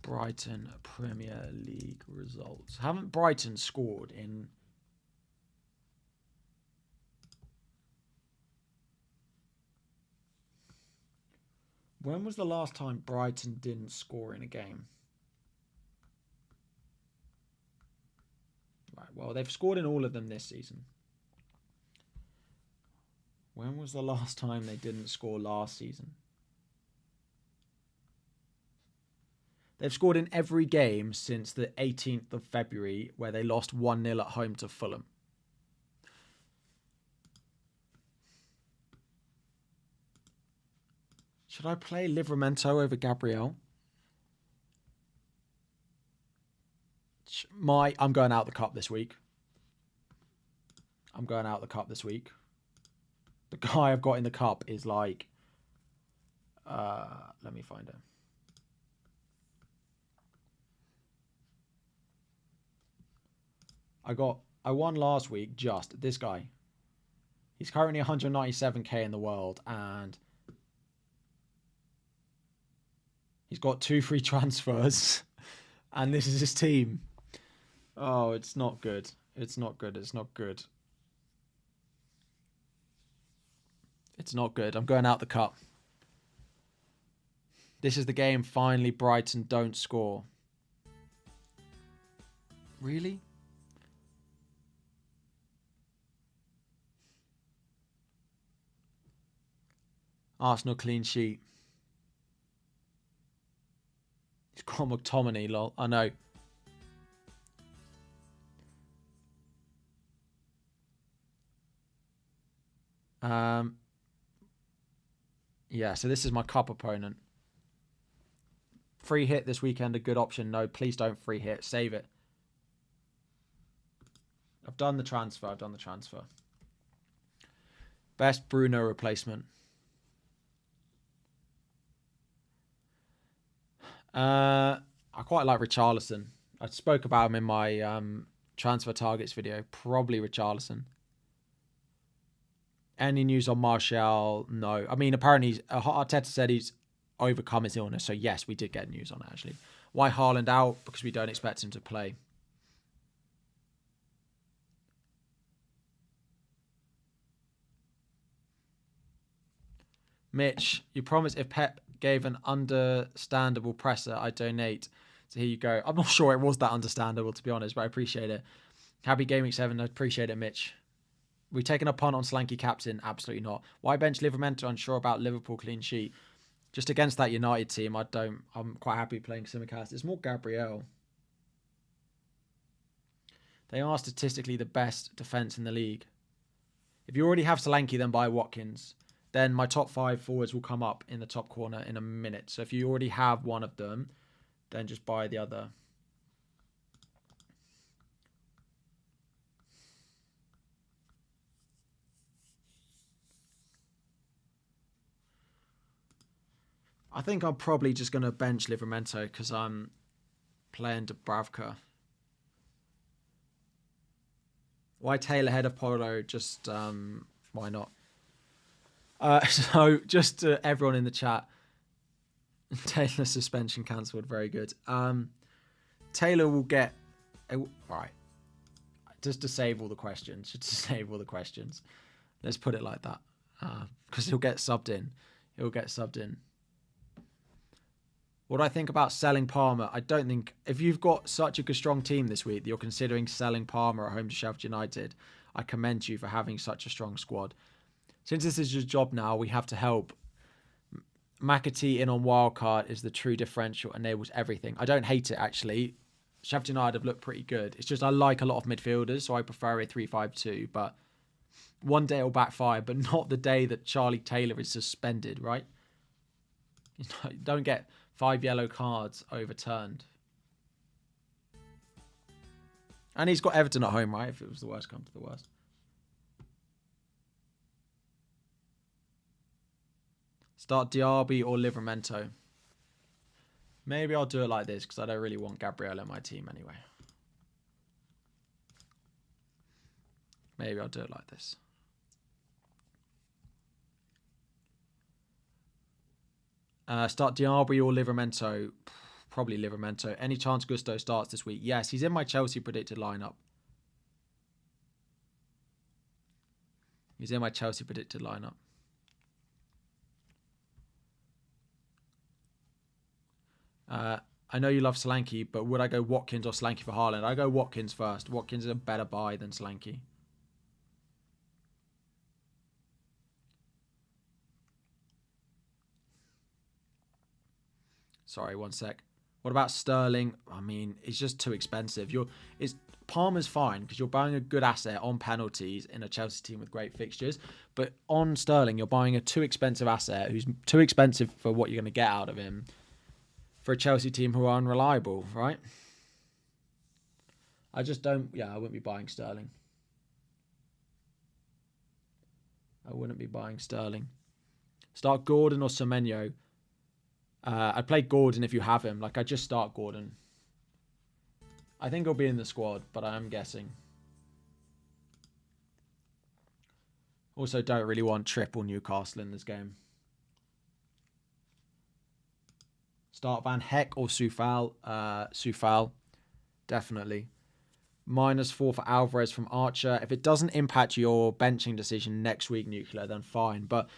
Brighton Premier League results. Haven't Brighton scored in... When was the last time Brighton didn't score in a game? Right, well, they've scored in all of them this season. When was the last time they didn't score last season? They've scored in every game since the 18th of February, where they lost 1-0 at home to Fulham. Should I play Livramento over Gabriel? I'm going out the cup this week. The guy I've got in the cup is like... let me find him. I won last week, just this guy. He's currently 197k in the world, and he's got 2 free transfers, and this is his team. Oh, it's not good. It's not good. It's not good. It's not good. I'm going out the cup. This is the game. Finally, Brighton don't score. Really? Arsenal clean sheet. He's got McTominay, lol. I know. Yeah, so this is my cup opponent. Free hit this weekend, a good option. No, please don't free hit. Save it. I've done the transfer. Best Bruno replacement. I quite like Richarlison. I spoke about him in my transfer targets video. Probably Richarlison. Any news on Martial? No. I mean, apparently Arteta said he's overcome his illness. So yes, we did get news on it actually. Why Haaland out? Because we don't expect him to play. Mitch, you promised if Pep gave an understandable presser, I'd donate. So here you go. I'm not sure it was that understandable, to be honest, but I appreciate it. Happy GW17. I appreciate it, Mitch. We taken a punt on Slanky captain? Absolutely not. Why bench Livramento? Unsure about Liverpool clean sheet. Just against that United team, I'm quite happy playing Simicast. It's more Gabriel. They are statistically the best defence in the league. If you already have Solanke, then buy Watkins. Then my top 5 forwards will come up in the top corner in a minute. So if you already have one of them, then just buy the other. I think I'm probably just going to bench Livramento because I'm playing Dubravka. Why Taylor ahead of Polo? Just why not? So just to everyone in the chat, Taylor suspension cancelled. Very good. Taylor will get... All right. Just to save all the questions. Just to save all the questions. Let's put it like that. Because he'll get subbed in. He'll get subbed in. What do I think about selling Palmer? I don't think... If you've got such a good, strong team this week that you're considering selling Palmer at home to Sheffield United, I commend you for having such a strong squad. Since this is your job now, we have to help. McAtee in on wildcard is the true differential, enables everything. I don't hate it, actually. Sheffield United have looked pretty good. It's just I like a lot of midfielders, so I prefer a 3-5-2. But one day it'll backfire, but not the day that Charlie Taylor is suspended, right? You don't get 5 yellow cards overturned. And he's got Everton at home, right? If it was the worst come to the worst. Start Diaby or Livramento. Maybe I'll do it like this because I don't really want Gabriel in my team anyway. Maybe I'll do it like this. Start Diaby or Livramento. Probably Livramento. Any chance Gusto starts this week? Yes, he's in my Chelsea predicted lineup. He's in my Chelsea predicted lineup. I know you love Solanke, but would I go Watkins or Solanke for Haaland? I go Watkins first. Watkins is a better buy than Solanke. Sorry, one sec. What about Sterling? I mean, it's just too expensive. Palmer's fine because you're buying a good asset on penalties in a Chelsea team with great fixtures. But on Sterling, you're buying a too expensive asset who's too expensive for what you're going to get out of him for a Chelsea team who are unreliable, right? I just don't... Yeah, I wouldn't be buying Sterling. I wouldn't be buying Sterling. Start Gordon or Semenyo. I'd play Gordon if you have him. Like, I'd just start Gordon. I think he'll be in the squad, but I am guessing. Also, don't really want triple Newcastle in this game. Start Van Heck or Soufal. Soufal, definitely. -4 for Alvarez from Archer. If it doesn't impact your benching decision next week, Nuclear, then fine. But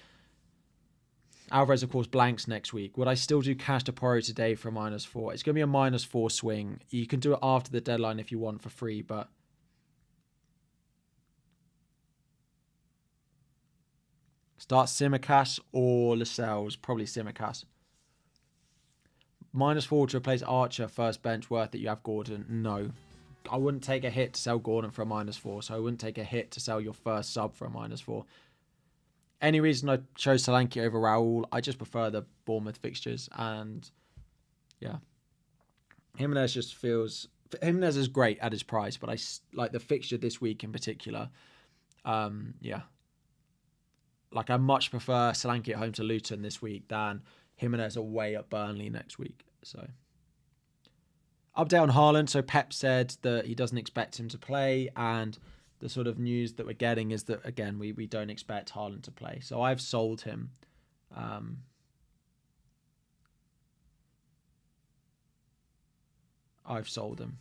Alvarez, of course, blanks next week. Would I still do Cash Deporo today for a -4? It's going to be a -4 swing. You can do it after the deadline if you want for free, but... Start Simicast or Lascelles. Probably Simicast. -4 to replace Archer, first bench, worth it. You have Gordon. No. I wouldn't take a hit to sell Gordon for a -4, so I wouldn't take a hit to sell your first sub for a -4. Any reason I chose Solanke over Raul, I just prefer the Bournemouth fixtures. And, yeah. Jimenez just feels... Jimenez is great at his price, but I like the fixture this week in particular. Yeah. Like, I much prefer Solanke at home to Luton this week than Jimenez away at Burnley next week. So, update on Haaland. So Pep said that he doesn't expect him to play, and the sort of news that we're getting is that, again, we don't expect Haaland to play. So I've sold him. I've sold him.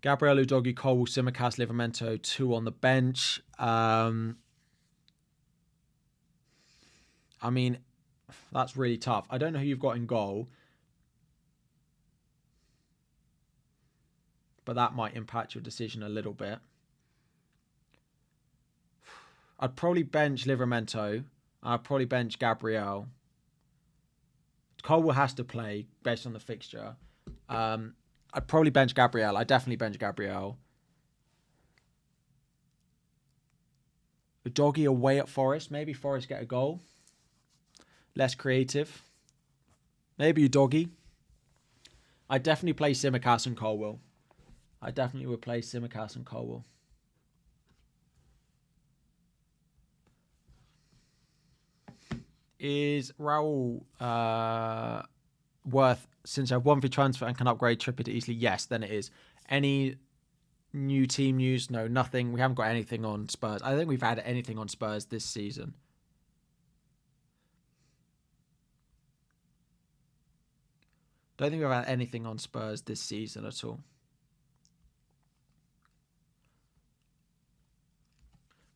Gabriel Udogie, Cole, Simicast, Livramento, 2 on the bench. I mean, that's really tough. I don't know who you've got in goal, but that might impact your decision a little bit. I'd probably bench Livramento. I'd probably bench Gabriel. Colwell has to play based on the fixture. I'd probably bench Gabriel. I definitely bench Gabriel. Doggy away at Forest. Maybe Forest get a goal. Less creative. Maybe Doggy. I definitely play Tsimikas and Colwell. I definitely would play Tsimikas and Colwell. Is Raul worth, since I've won for transfer and can upgrade Trippier to easily? Yes, then it is. Any new team news? No, nothing. We haven't got anything on Spurs. I don't think we've had anything on Spurs this season. Don't think we've had anything on Spurs this season at all.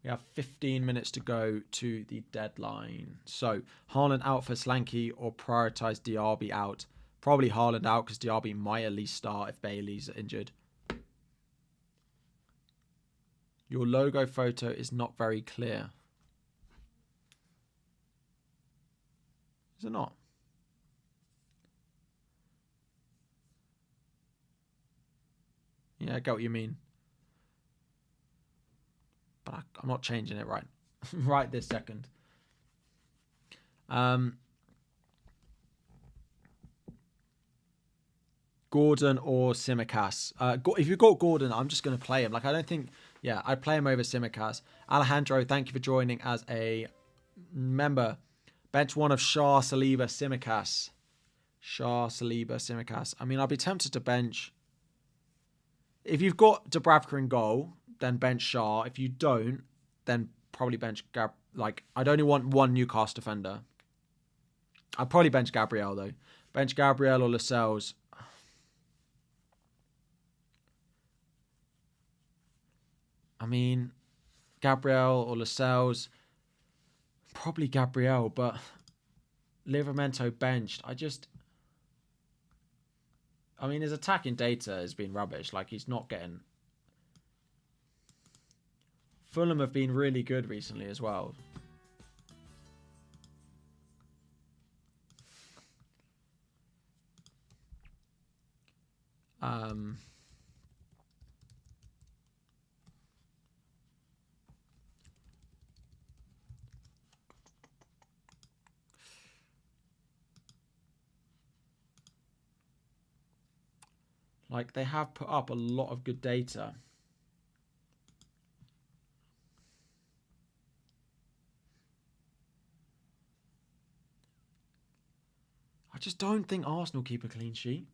We have 15 minutes to go to the deadline. So, Haaland out for Slanky or prioritise Diaby out? Probably Haaland out because Diaby might at least start if Bailey's injured. Your logo photo is not very clear. Is it not? Yeah, I get what you mean. But I'm not changing it right this second. Gordon or Tsimikas. If you've got Gordon, I'm just going to play him. Like, I don't think... Yeah, I'd play him over Tsimikas. Alejandro, thank you for joining as a member. Bench one of Shah, Saliba, Tsimikas. Shah, Saliba, Tsimikas. I mean, I'll be tempted to bench... If you've got Dubravka in goal, then bench Shah. If you don't, then probably bench I'd only want one Newcastle defender. I'd probably bench Gabriel, though. Bench Gabriel or Lascelles. I mean, Gabriel or Lascelles. Probably Gabriel, but Livramento benched. I mean, his attacking data has been rubbish. Like, he's not getting... Fulham have been really good recently as well. Like, they have put up a lot of good data. I just don't think Arsenal keep a clean sheet.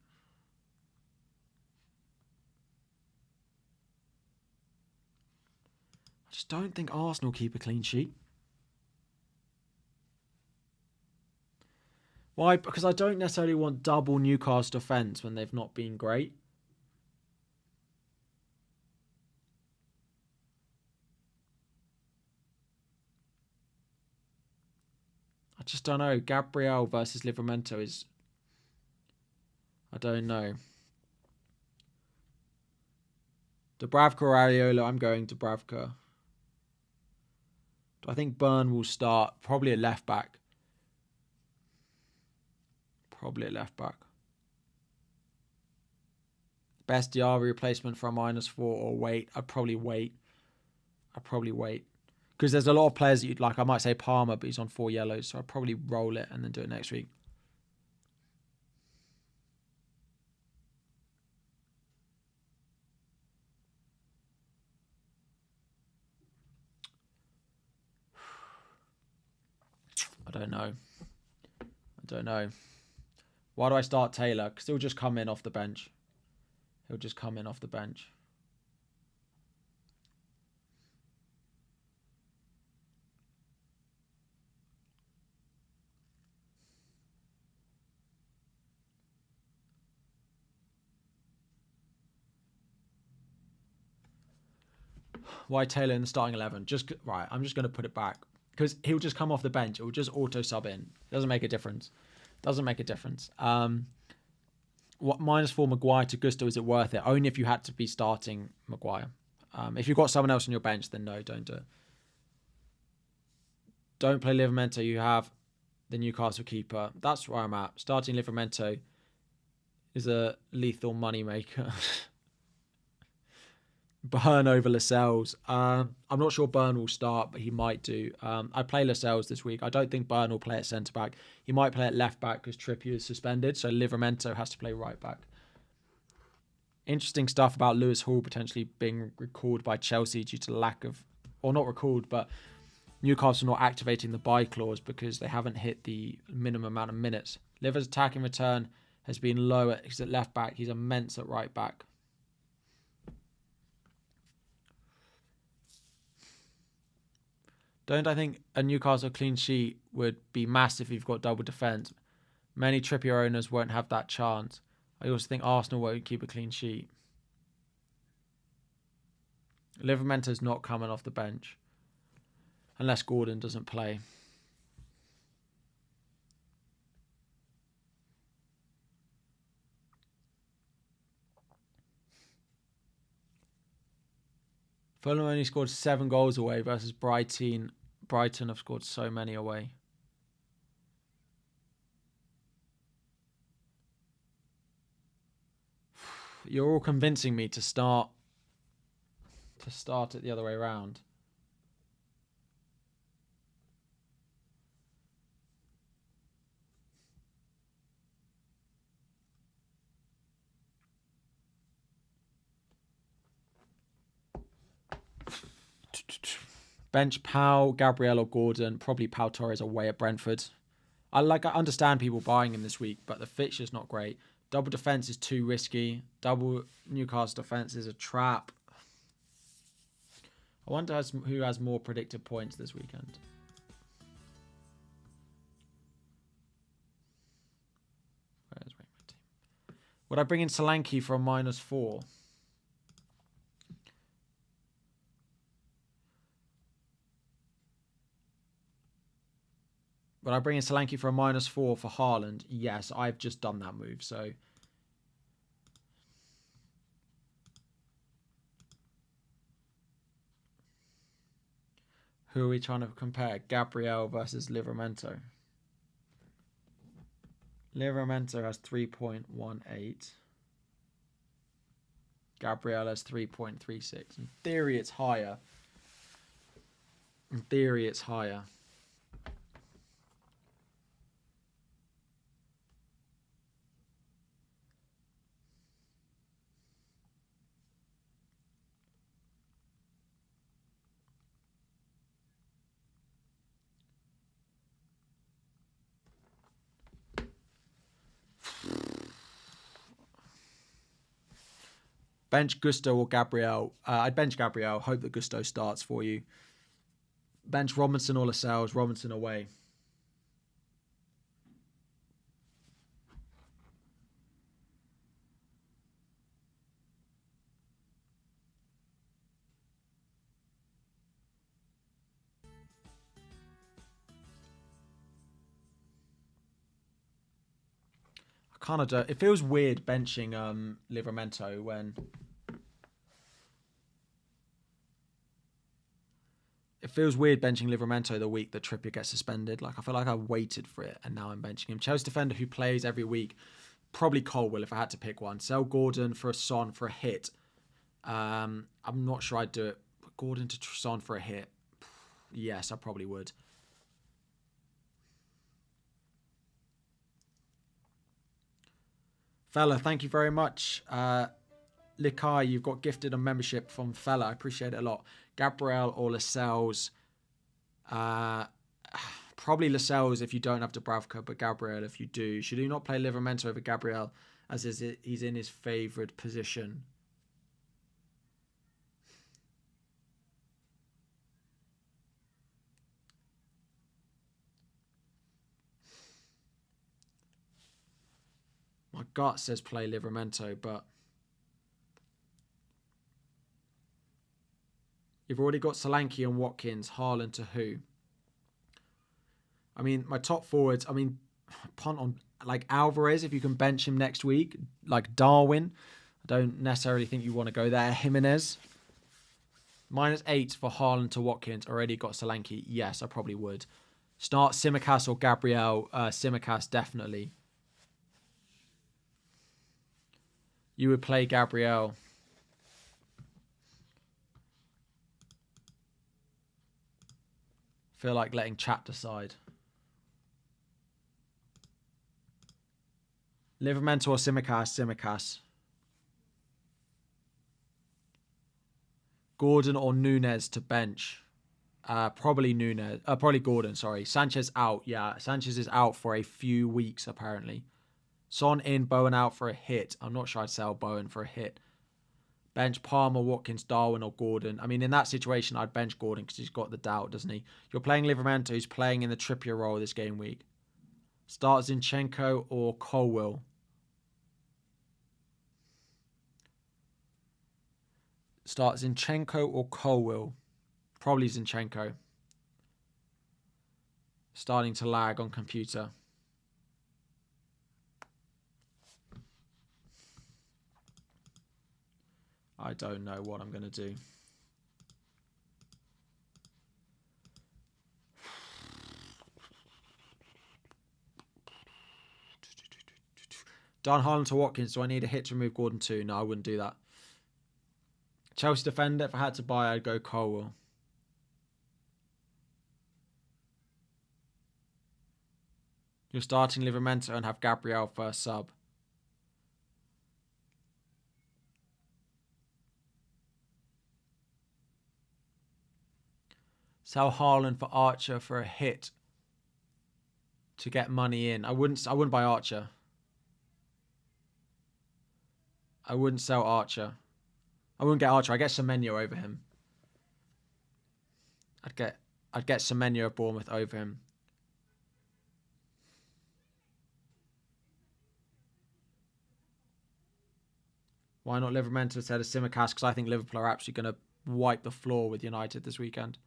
I just don't think Arsenal keep a clean sheet. Why? Because I don't necessarily want double Newcastle defence when they've not been great. I just don't know. Gabriel versus Livramento is... I don't know. Dubravka or Areola? I'm going Dubravka. Do I think Burn will start? Probably a left back. Probably a left back. Best Diary replacement for a -4 or wait? I'd probably wait. Because there's a lot of players that you'd like. I might say Palmer, but he's on 4 yellows. So I'd probably roll it and then do it next week. I don't know. Why do I start Taylor? Because he'll just come in off the bench. Why Taylor in the starting 11? Right, I'm just going to put it back. Because he'll just come off the bench. It will just auto-sub in. Doesn't make a difference. What, -4 Maguire to Gusto, is it worth it? Only if you had to be starting Maguire. If you've got someone else on your bench, then no, don't do it. Don't play Livramento. You have the Newcastle keeper. That's where I'm at. Starting Livramento is a lethal moneymaker. Burn over Lascelles. I'm not sure Burn will start, but he might do. I play Lascelles this week. I don't think Burn will play at centre-back. He might play at left-back because Trippier is suspended, so Livramento has to play right-back. Interesting stuff about Lewis Hall potentially being recalled by Chelsea due to lack of... Or not recalled, but Newcastle not activating the buy clause because they haven't hit the minimum amount of minutes. Liver's attacking return has been low. He's at left-back. He's immense at right-back. Don't I think a Newcastle clean sheet would be massive if you've got double defence? Many Trippier owners won't have that chance. I also think Arsenal won't keep a clean sheet. Livramento's not coming off the bench. Unless Gordon doesn't play. Fulham only scored 7 goals away versus Brighton. Brighton have scored so many away. You're all convincing me to start it the other way around. Bench Pau, Gabriel or Gordon. Probably Pau Torres away at Brentford. I understand people buying him this week, but the fixture's not great. Double defence is too risky. Double Newcastle defence is a trap. I wonder who has more predicted points this weekend. Where's my team? Would I bring in Solanke for a -4? Would I bring in Solanke for a -4 for Haaland? Yes, I've just done that move, so... Who are we trying to compare? Gabriel versus Livramento. Livramento has 3.18. Gabriel has 3.36. In theory, it's higher. In theory, it's higher. Bench Gusto or Gabriel. I'd bench Gabriel. Hope that Gusto starts for you. Bench Robinson or Lascelles. Robinson away. I kind of do. It feels weird benching Livramento when... It feels weird benching Livramento the week that Trippier gets suspended. Like, I feel like I waited for it and now I'm benching him. Chelsea defender who plays every week. Probably Colwell if I had to pick one. Sell Gordon for a Son for a hit. I'm not sure I'd do it. Gordon to Son for a hit. Yes, I probably would. Fella, thank you very much. Likai, you've got gifted a membership from Fella. I appreciate it a lot. Gabriel or Lascelles. Probably Lascelles if you don't have Dubravka, but Gabriel if you do. Should you not play Livramento over Gabriel as he's in his favoured position? My gut says play Livramento, but you've already got Solanke and Watkins. Haaland to who? I mean, my top forwards, I mean, punt on like Alvarez if you can bench him next week. Like Darwin. I don't necessarily think you want to go there. Jimenez. -8 for Haaland to Watkins. Already got Solanke. Yes, I probably would. Start Simicast or Gabriel. Simicast, definitely. You would play Gabriel. Feel like letting chat decide. Livermento or Simicast? Simicast. Gordon or Nunes to bench? Probably Nunes. Probably Gordon, sorry. Sanchez out. Yeah, Sanchez is out for a few weeks, apparently. Son in, Bowen out for a hit. I'm not sure I'd sell Bowen for a hit. Bench Palmer, Watkins, Darwin, or Gordon. I mean, in that situation, I'd bench Gordon because he's got the doubt, doesn't he? You're playing Livermento, who's playing in the Trippier role this game week. Start Zinchenko or Colwill. Start Zinchenko or Colwill. Probably Zinchenko. Starting to lag on computer. I don't know what I'm going to do. Don Haaland to Watkins. Do I need a hit to remove Gordon too? No, I wouldn't do that. Chelsea defender. If I had to buy, I'd go Colwill. You're starting Livermento and have Gabriel first sub. Sell Haaland for Archer for a hit to get money in. I wouldn't buy Archer. I wouldn't sell Archer. I wouldn't get Archer. I'd get Semenyo over him. I'd get Semenyo of Bournemouth over him. Why not Livermento instead of Simicast? Because I think Liverpool are absolutely going to wipe the floor with United this weekend.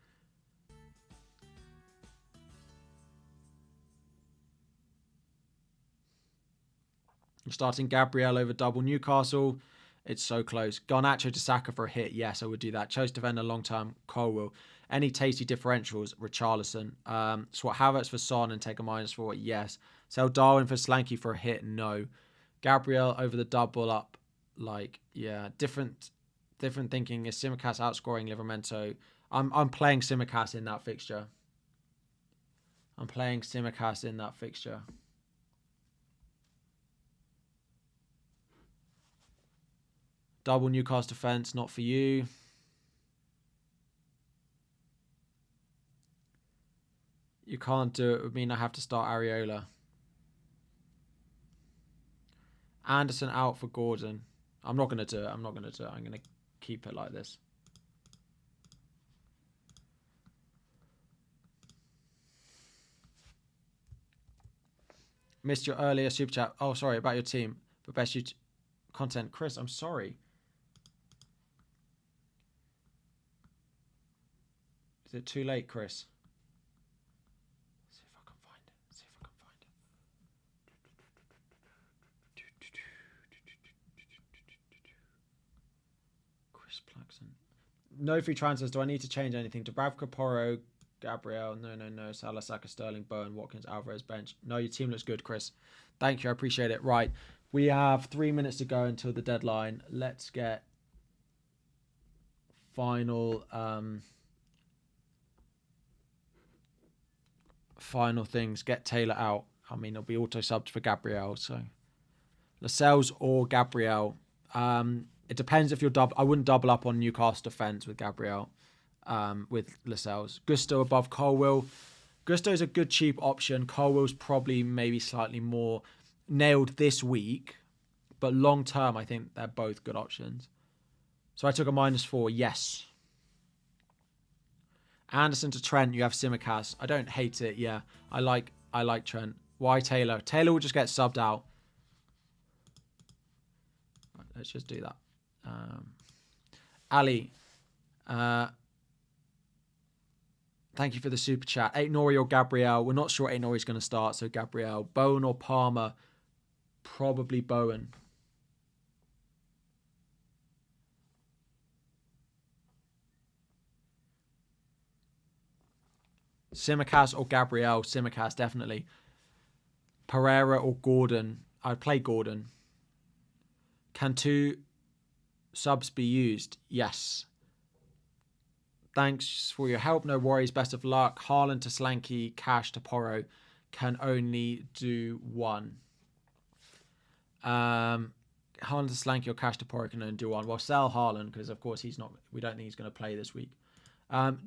I'm starting Gabriel over double Newcastle. It's so close. Garnacho to Saka for a hit. Yes, I would do that. Chose defender long term. Colwill. Any tasty differentials? Richarlison. Swap Havertz for Son and take a -4. Yes. Sell Darwin for Slanky for a hit. No. Gabriel over the double up. Like, yeah, different thinking. Is Simicast outscoring Livermento? I'm playing Simicast in that fixture. Double Newcastle defense, not for you. You can't do it. It would mean I have to start Areola. Anderson out for Gordon. I'm not going to do it. I'm going to keep it like this. Missed your earlier super chat. Oh, sorry, about your team. But best YouTube content. Chris, I'm sorry. Is it too late, Chris? See if I can find it. Chris Plaxon. No free transfers. Do I need to change anything? Dubravka, Porro, Gabriel. No. Salah, Saka, Sterling, Bowen, Watkins, Alvarez, bench. No, your team looks good, Chris. Thank you. I appreciate it. Right. We have 3 minutes to go until the deadline. Let's get final things. Get Taylor out. I mean, it'll be auto subbed for Gabriel. So Lascelles or Gabriel. It depends if you're double. I wouldn't double up on Newcastle defense with Gabriel. With Lascelles. Gusto above Colwill. Gusto is a good cheap option. Colwill's probably maybe slightly more nailed this week, but long term I think they're both good options. So I took a -4. Yes. Anderson to Trent. You have Simicast. I don't hate it. Yeah, I like Trent. Why Taylor? Taylor will just get subbed out. Right, let's just do that. Ali. Thank you for the super chat. Aït-Nouri or Gabriel? We're not sure Aït-Nouri's going to start, so Gabriel. Bowen or Palmer? Probably Bowen. Simicast or Gabriel. Simicast, definitely. Pereira or Gordon. I'd play Gordon. Can 2 subs be used? Yes. Thanks for your help. No worries. Best of luck. Haaland to Slanky. Cash to Porro. Can only do 1. Haaland to Slanky or Cash to Porro can only do 1. Well, sell Haaland because, of course, he's not. We don't think he's going to play this week.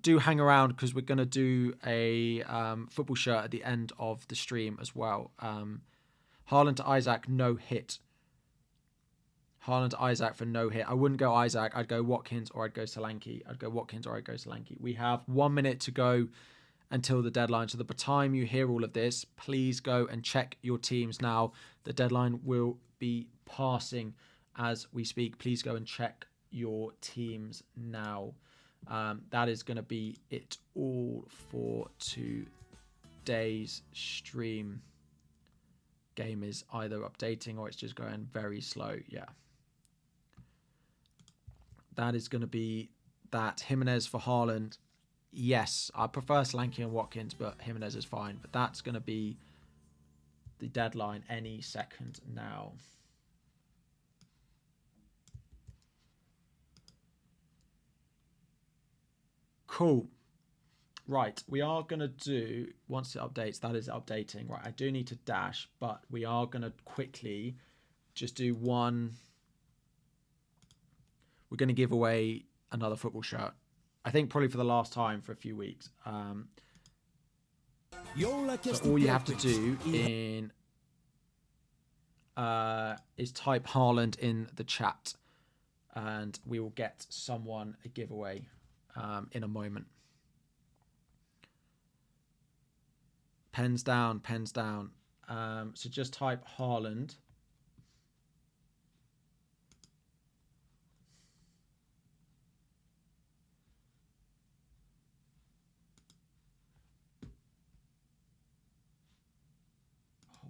Do hang around because we're going to do a football shirt at the end of the stream as well. Haaland to Isaac, no hit. Haaland to Isaac for no hit. I wouldn't go Isaac. I'd go Watkins or I'd go Solanke. We have 1 minute to go until the deadline. So by the time you hear all of this, please go and check your teams now. The deadline will be passing as we speak. Please go and check your teams now. That is going to be it all for today's stream. Game is either updating or it's just going very slow. Yeah. That is going to be that. Jimenez for Haaland. Yes, I prefer Solanke and Watkins, but Jimenez is fine. But that's going to be the deadline any second now. Cool. Right, we are going to do, once it updates, that is updating. Right, I do need to dash, but we are going to quickly just do one. We're going to give away another football shirt. I think probably for the last time for a few weeks. So all you have to do is type Haaland in the chat, and we will get someone a giveaway in a moment. Pens down, pens down. So just type Haaland.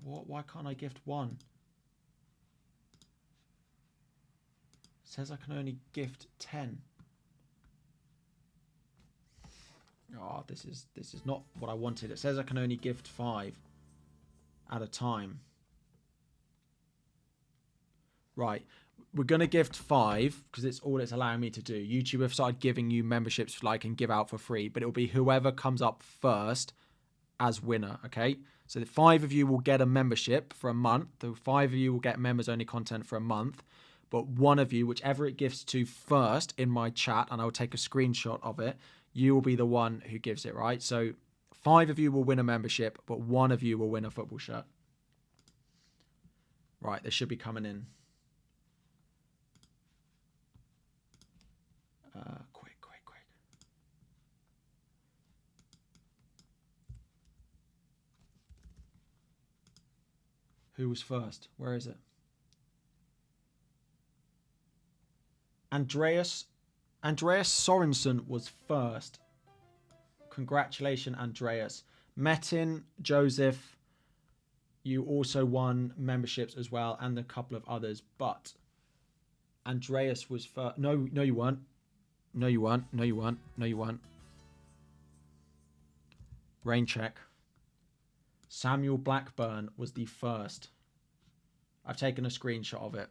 What? Why can't I gift 1? It says I can only gift 10. Oh, this is not what I wanted. It says I can only gift 5 at a time. Right. We're going to gift 5 because it's all it's allowing me to do. YouTube have started giving you memberships like and give out for free, but it'll be whoever comes up first as winner, okay? So the 5 of you will get a membership for a month. The 5 of you will get members only content for a month. But one of you, whichever it gifts to first in my chat, and I'll take a screenshot of it, you will be the one who gives it, right? So 5 of you will win a membership, but 1 of you will win a football shirt. Right, they should be coming in. Quick. Who was first? Where is it? Andreas Sorensen was first. Congratulations, Andreas. Metin, Joseph, you also won memberships as well, and a couple of others. But Andreas was first. No, you weren't. No, you weren't. Rain check. Samuel Blackburn was the first. I've taken a screenshot of it.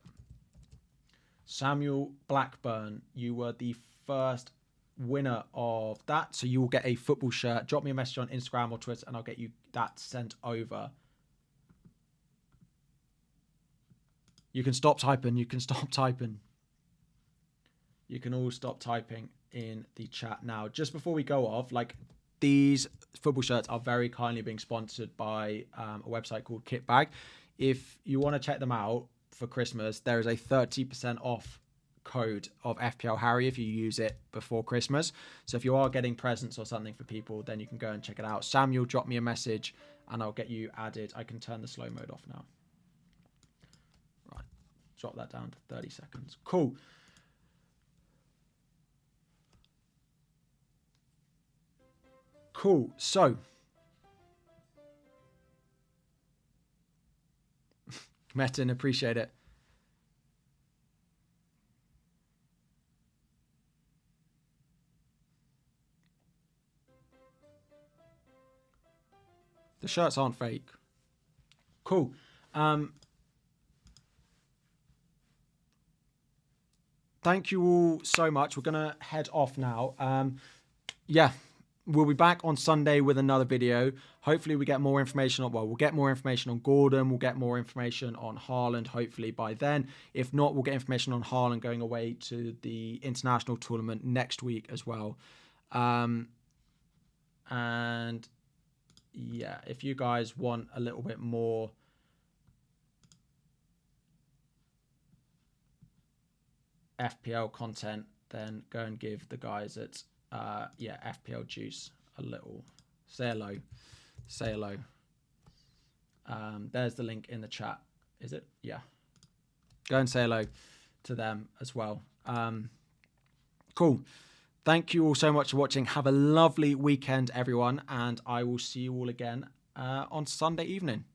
Samuel Blackburn, you were the first winner of that. So you will get a football shirt. Drop me a message on Instagram or Twitter and I'll get you that sent over. You can stop typing. You can all stop typing in the chat now. Just before we go off, these football shirts are very kindly being sponsored by a website called Kitbag. If you want to check them out for Christmas, there is a 30% off code of FPL Harry if you use it before Christmas. So if you are getting presents or something for people, then you can go and check it out. Samuel, drop me a message and I'll get you added. I can turn the slow mode off now. Right, drop that down to 30 seconds. Cool. So Metin, appreciate it. The shirts aren't fake. Cool. Thank you all so much. We're going to head off now. Yeah, we'll be back on Sunday with another video. Hopefully we get more information on, we'll get more information on Gordon. We'll get more information on Haaland, hopefully by then. If not, we'll get information on Haaland going away to the international tournament next week as well. And yeah, if you guys want a little bit more FPL content, then go and give the guys at FPL Juice a little say hello. There's the link in the chat. Is it? Yeah, go and say hello to them as well. Cool. Thank you all so much for watching. Have a lovely weekend, everyone, and I will see you all again on Sunday evening.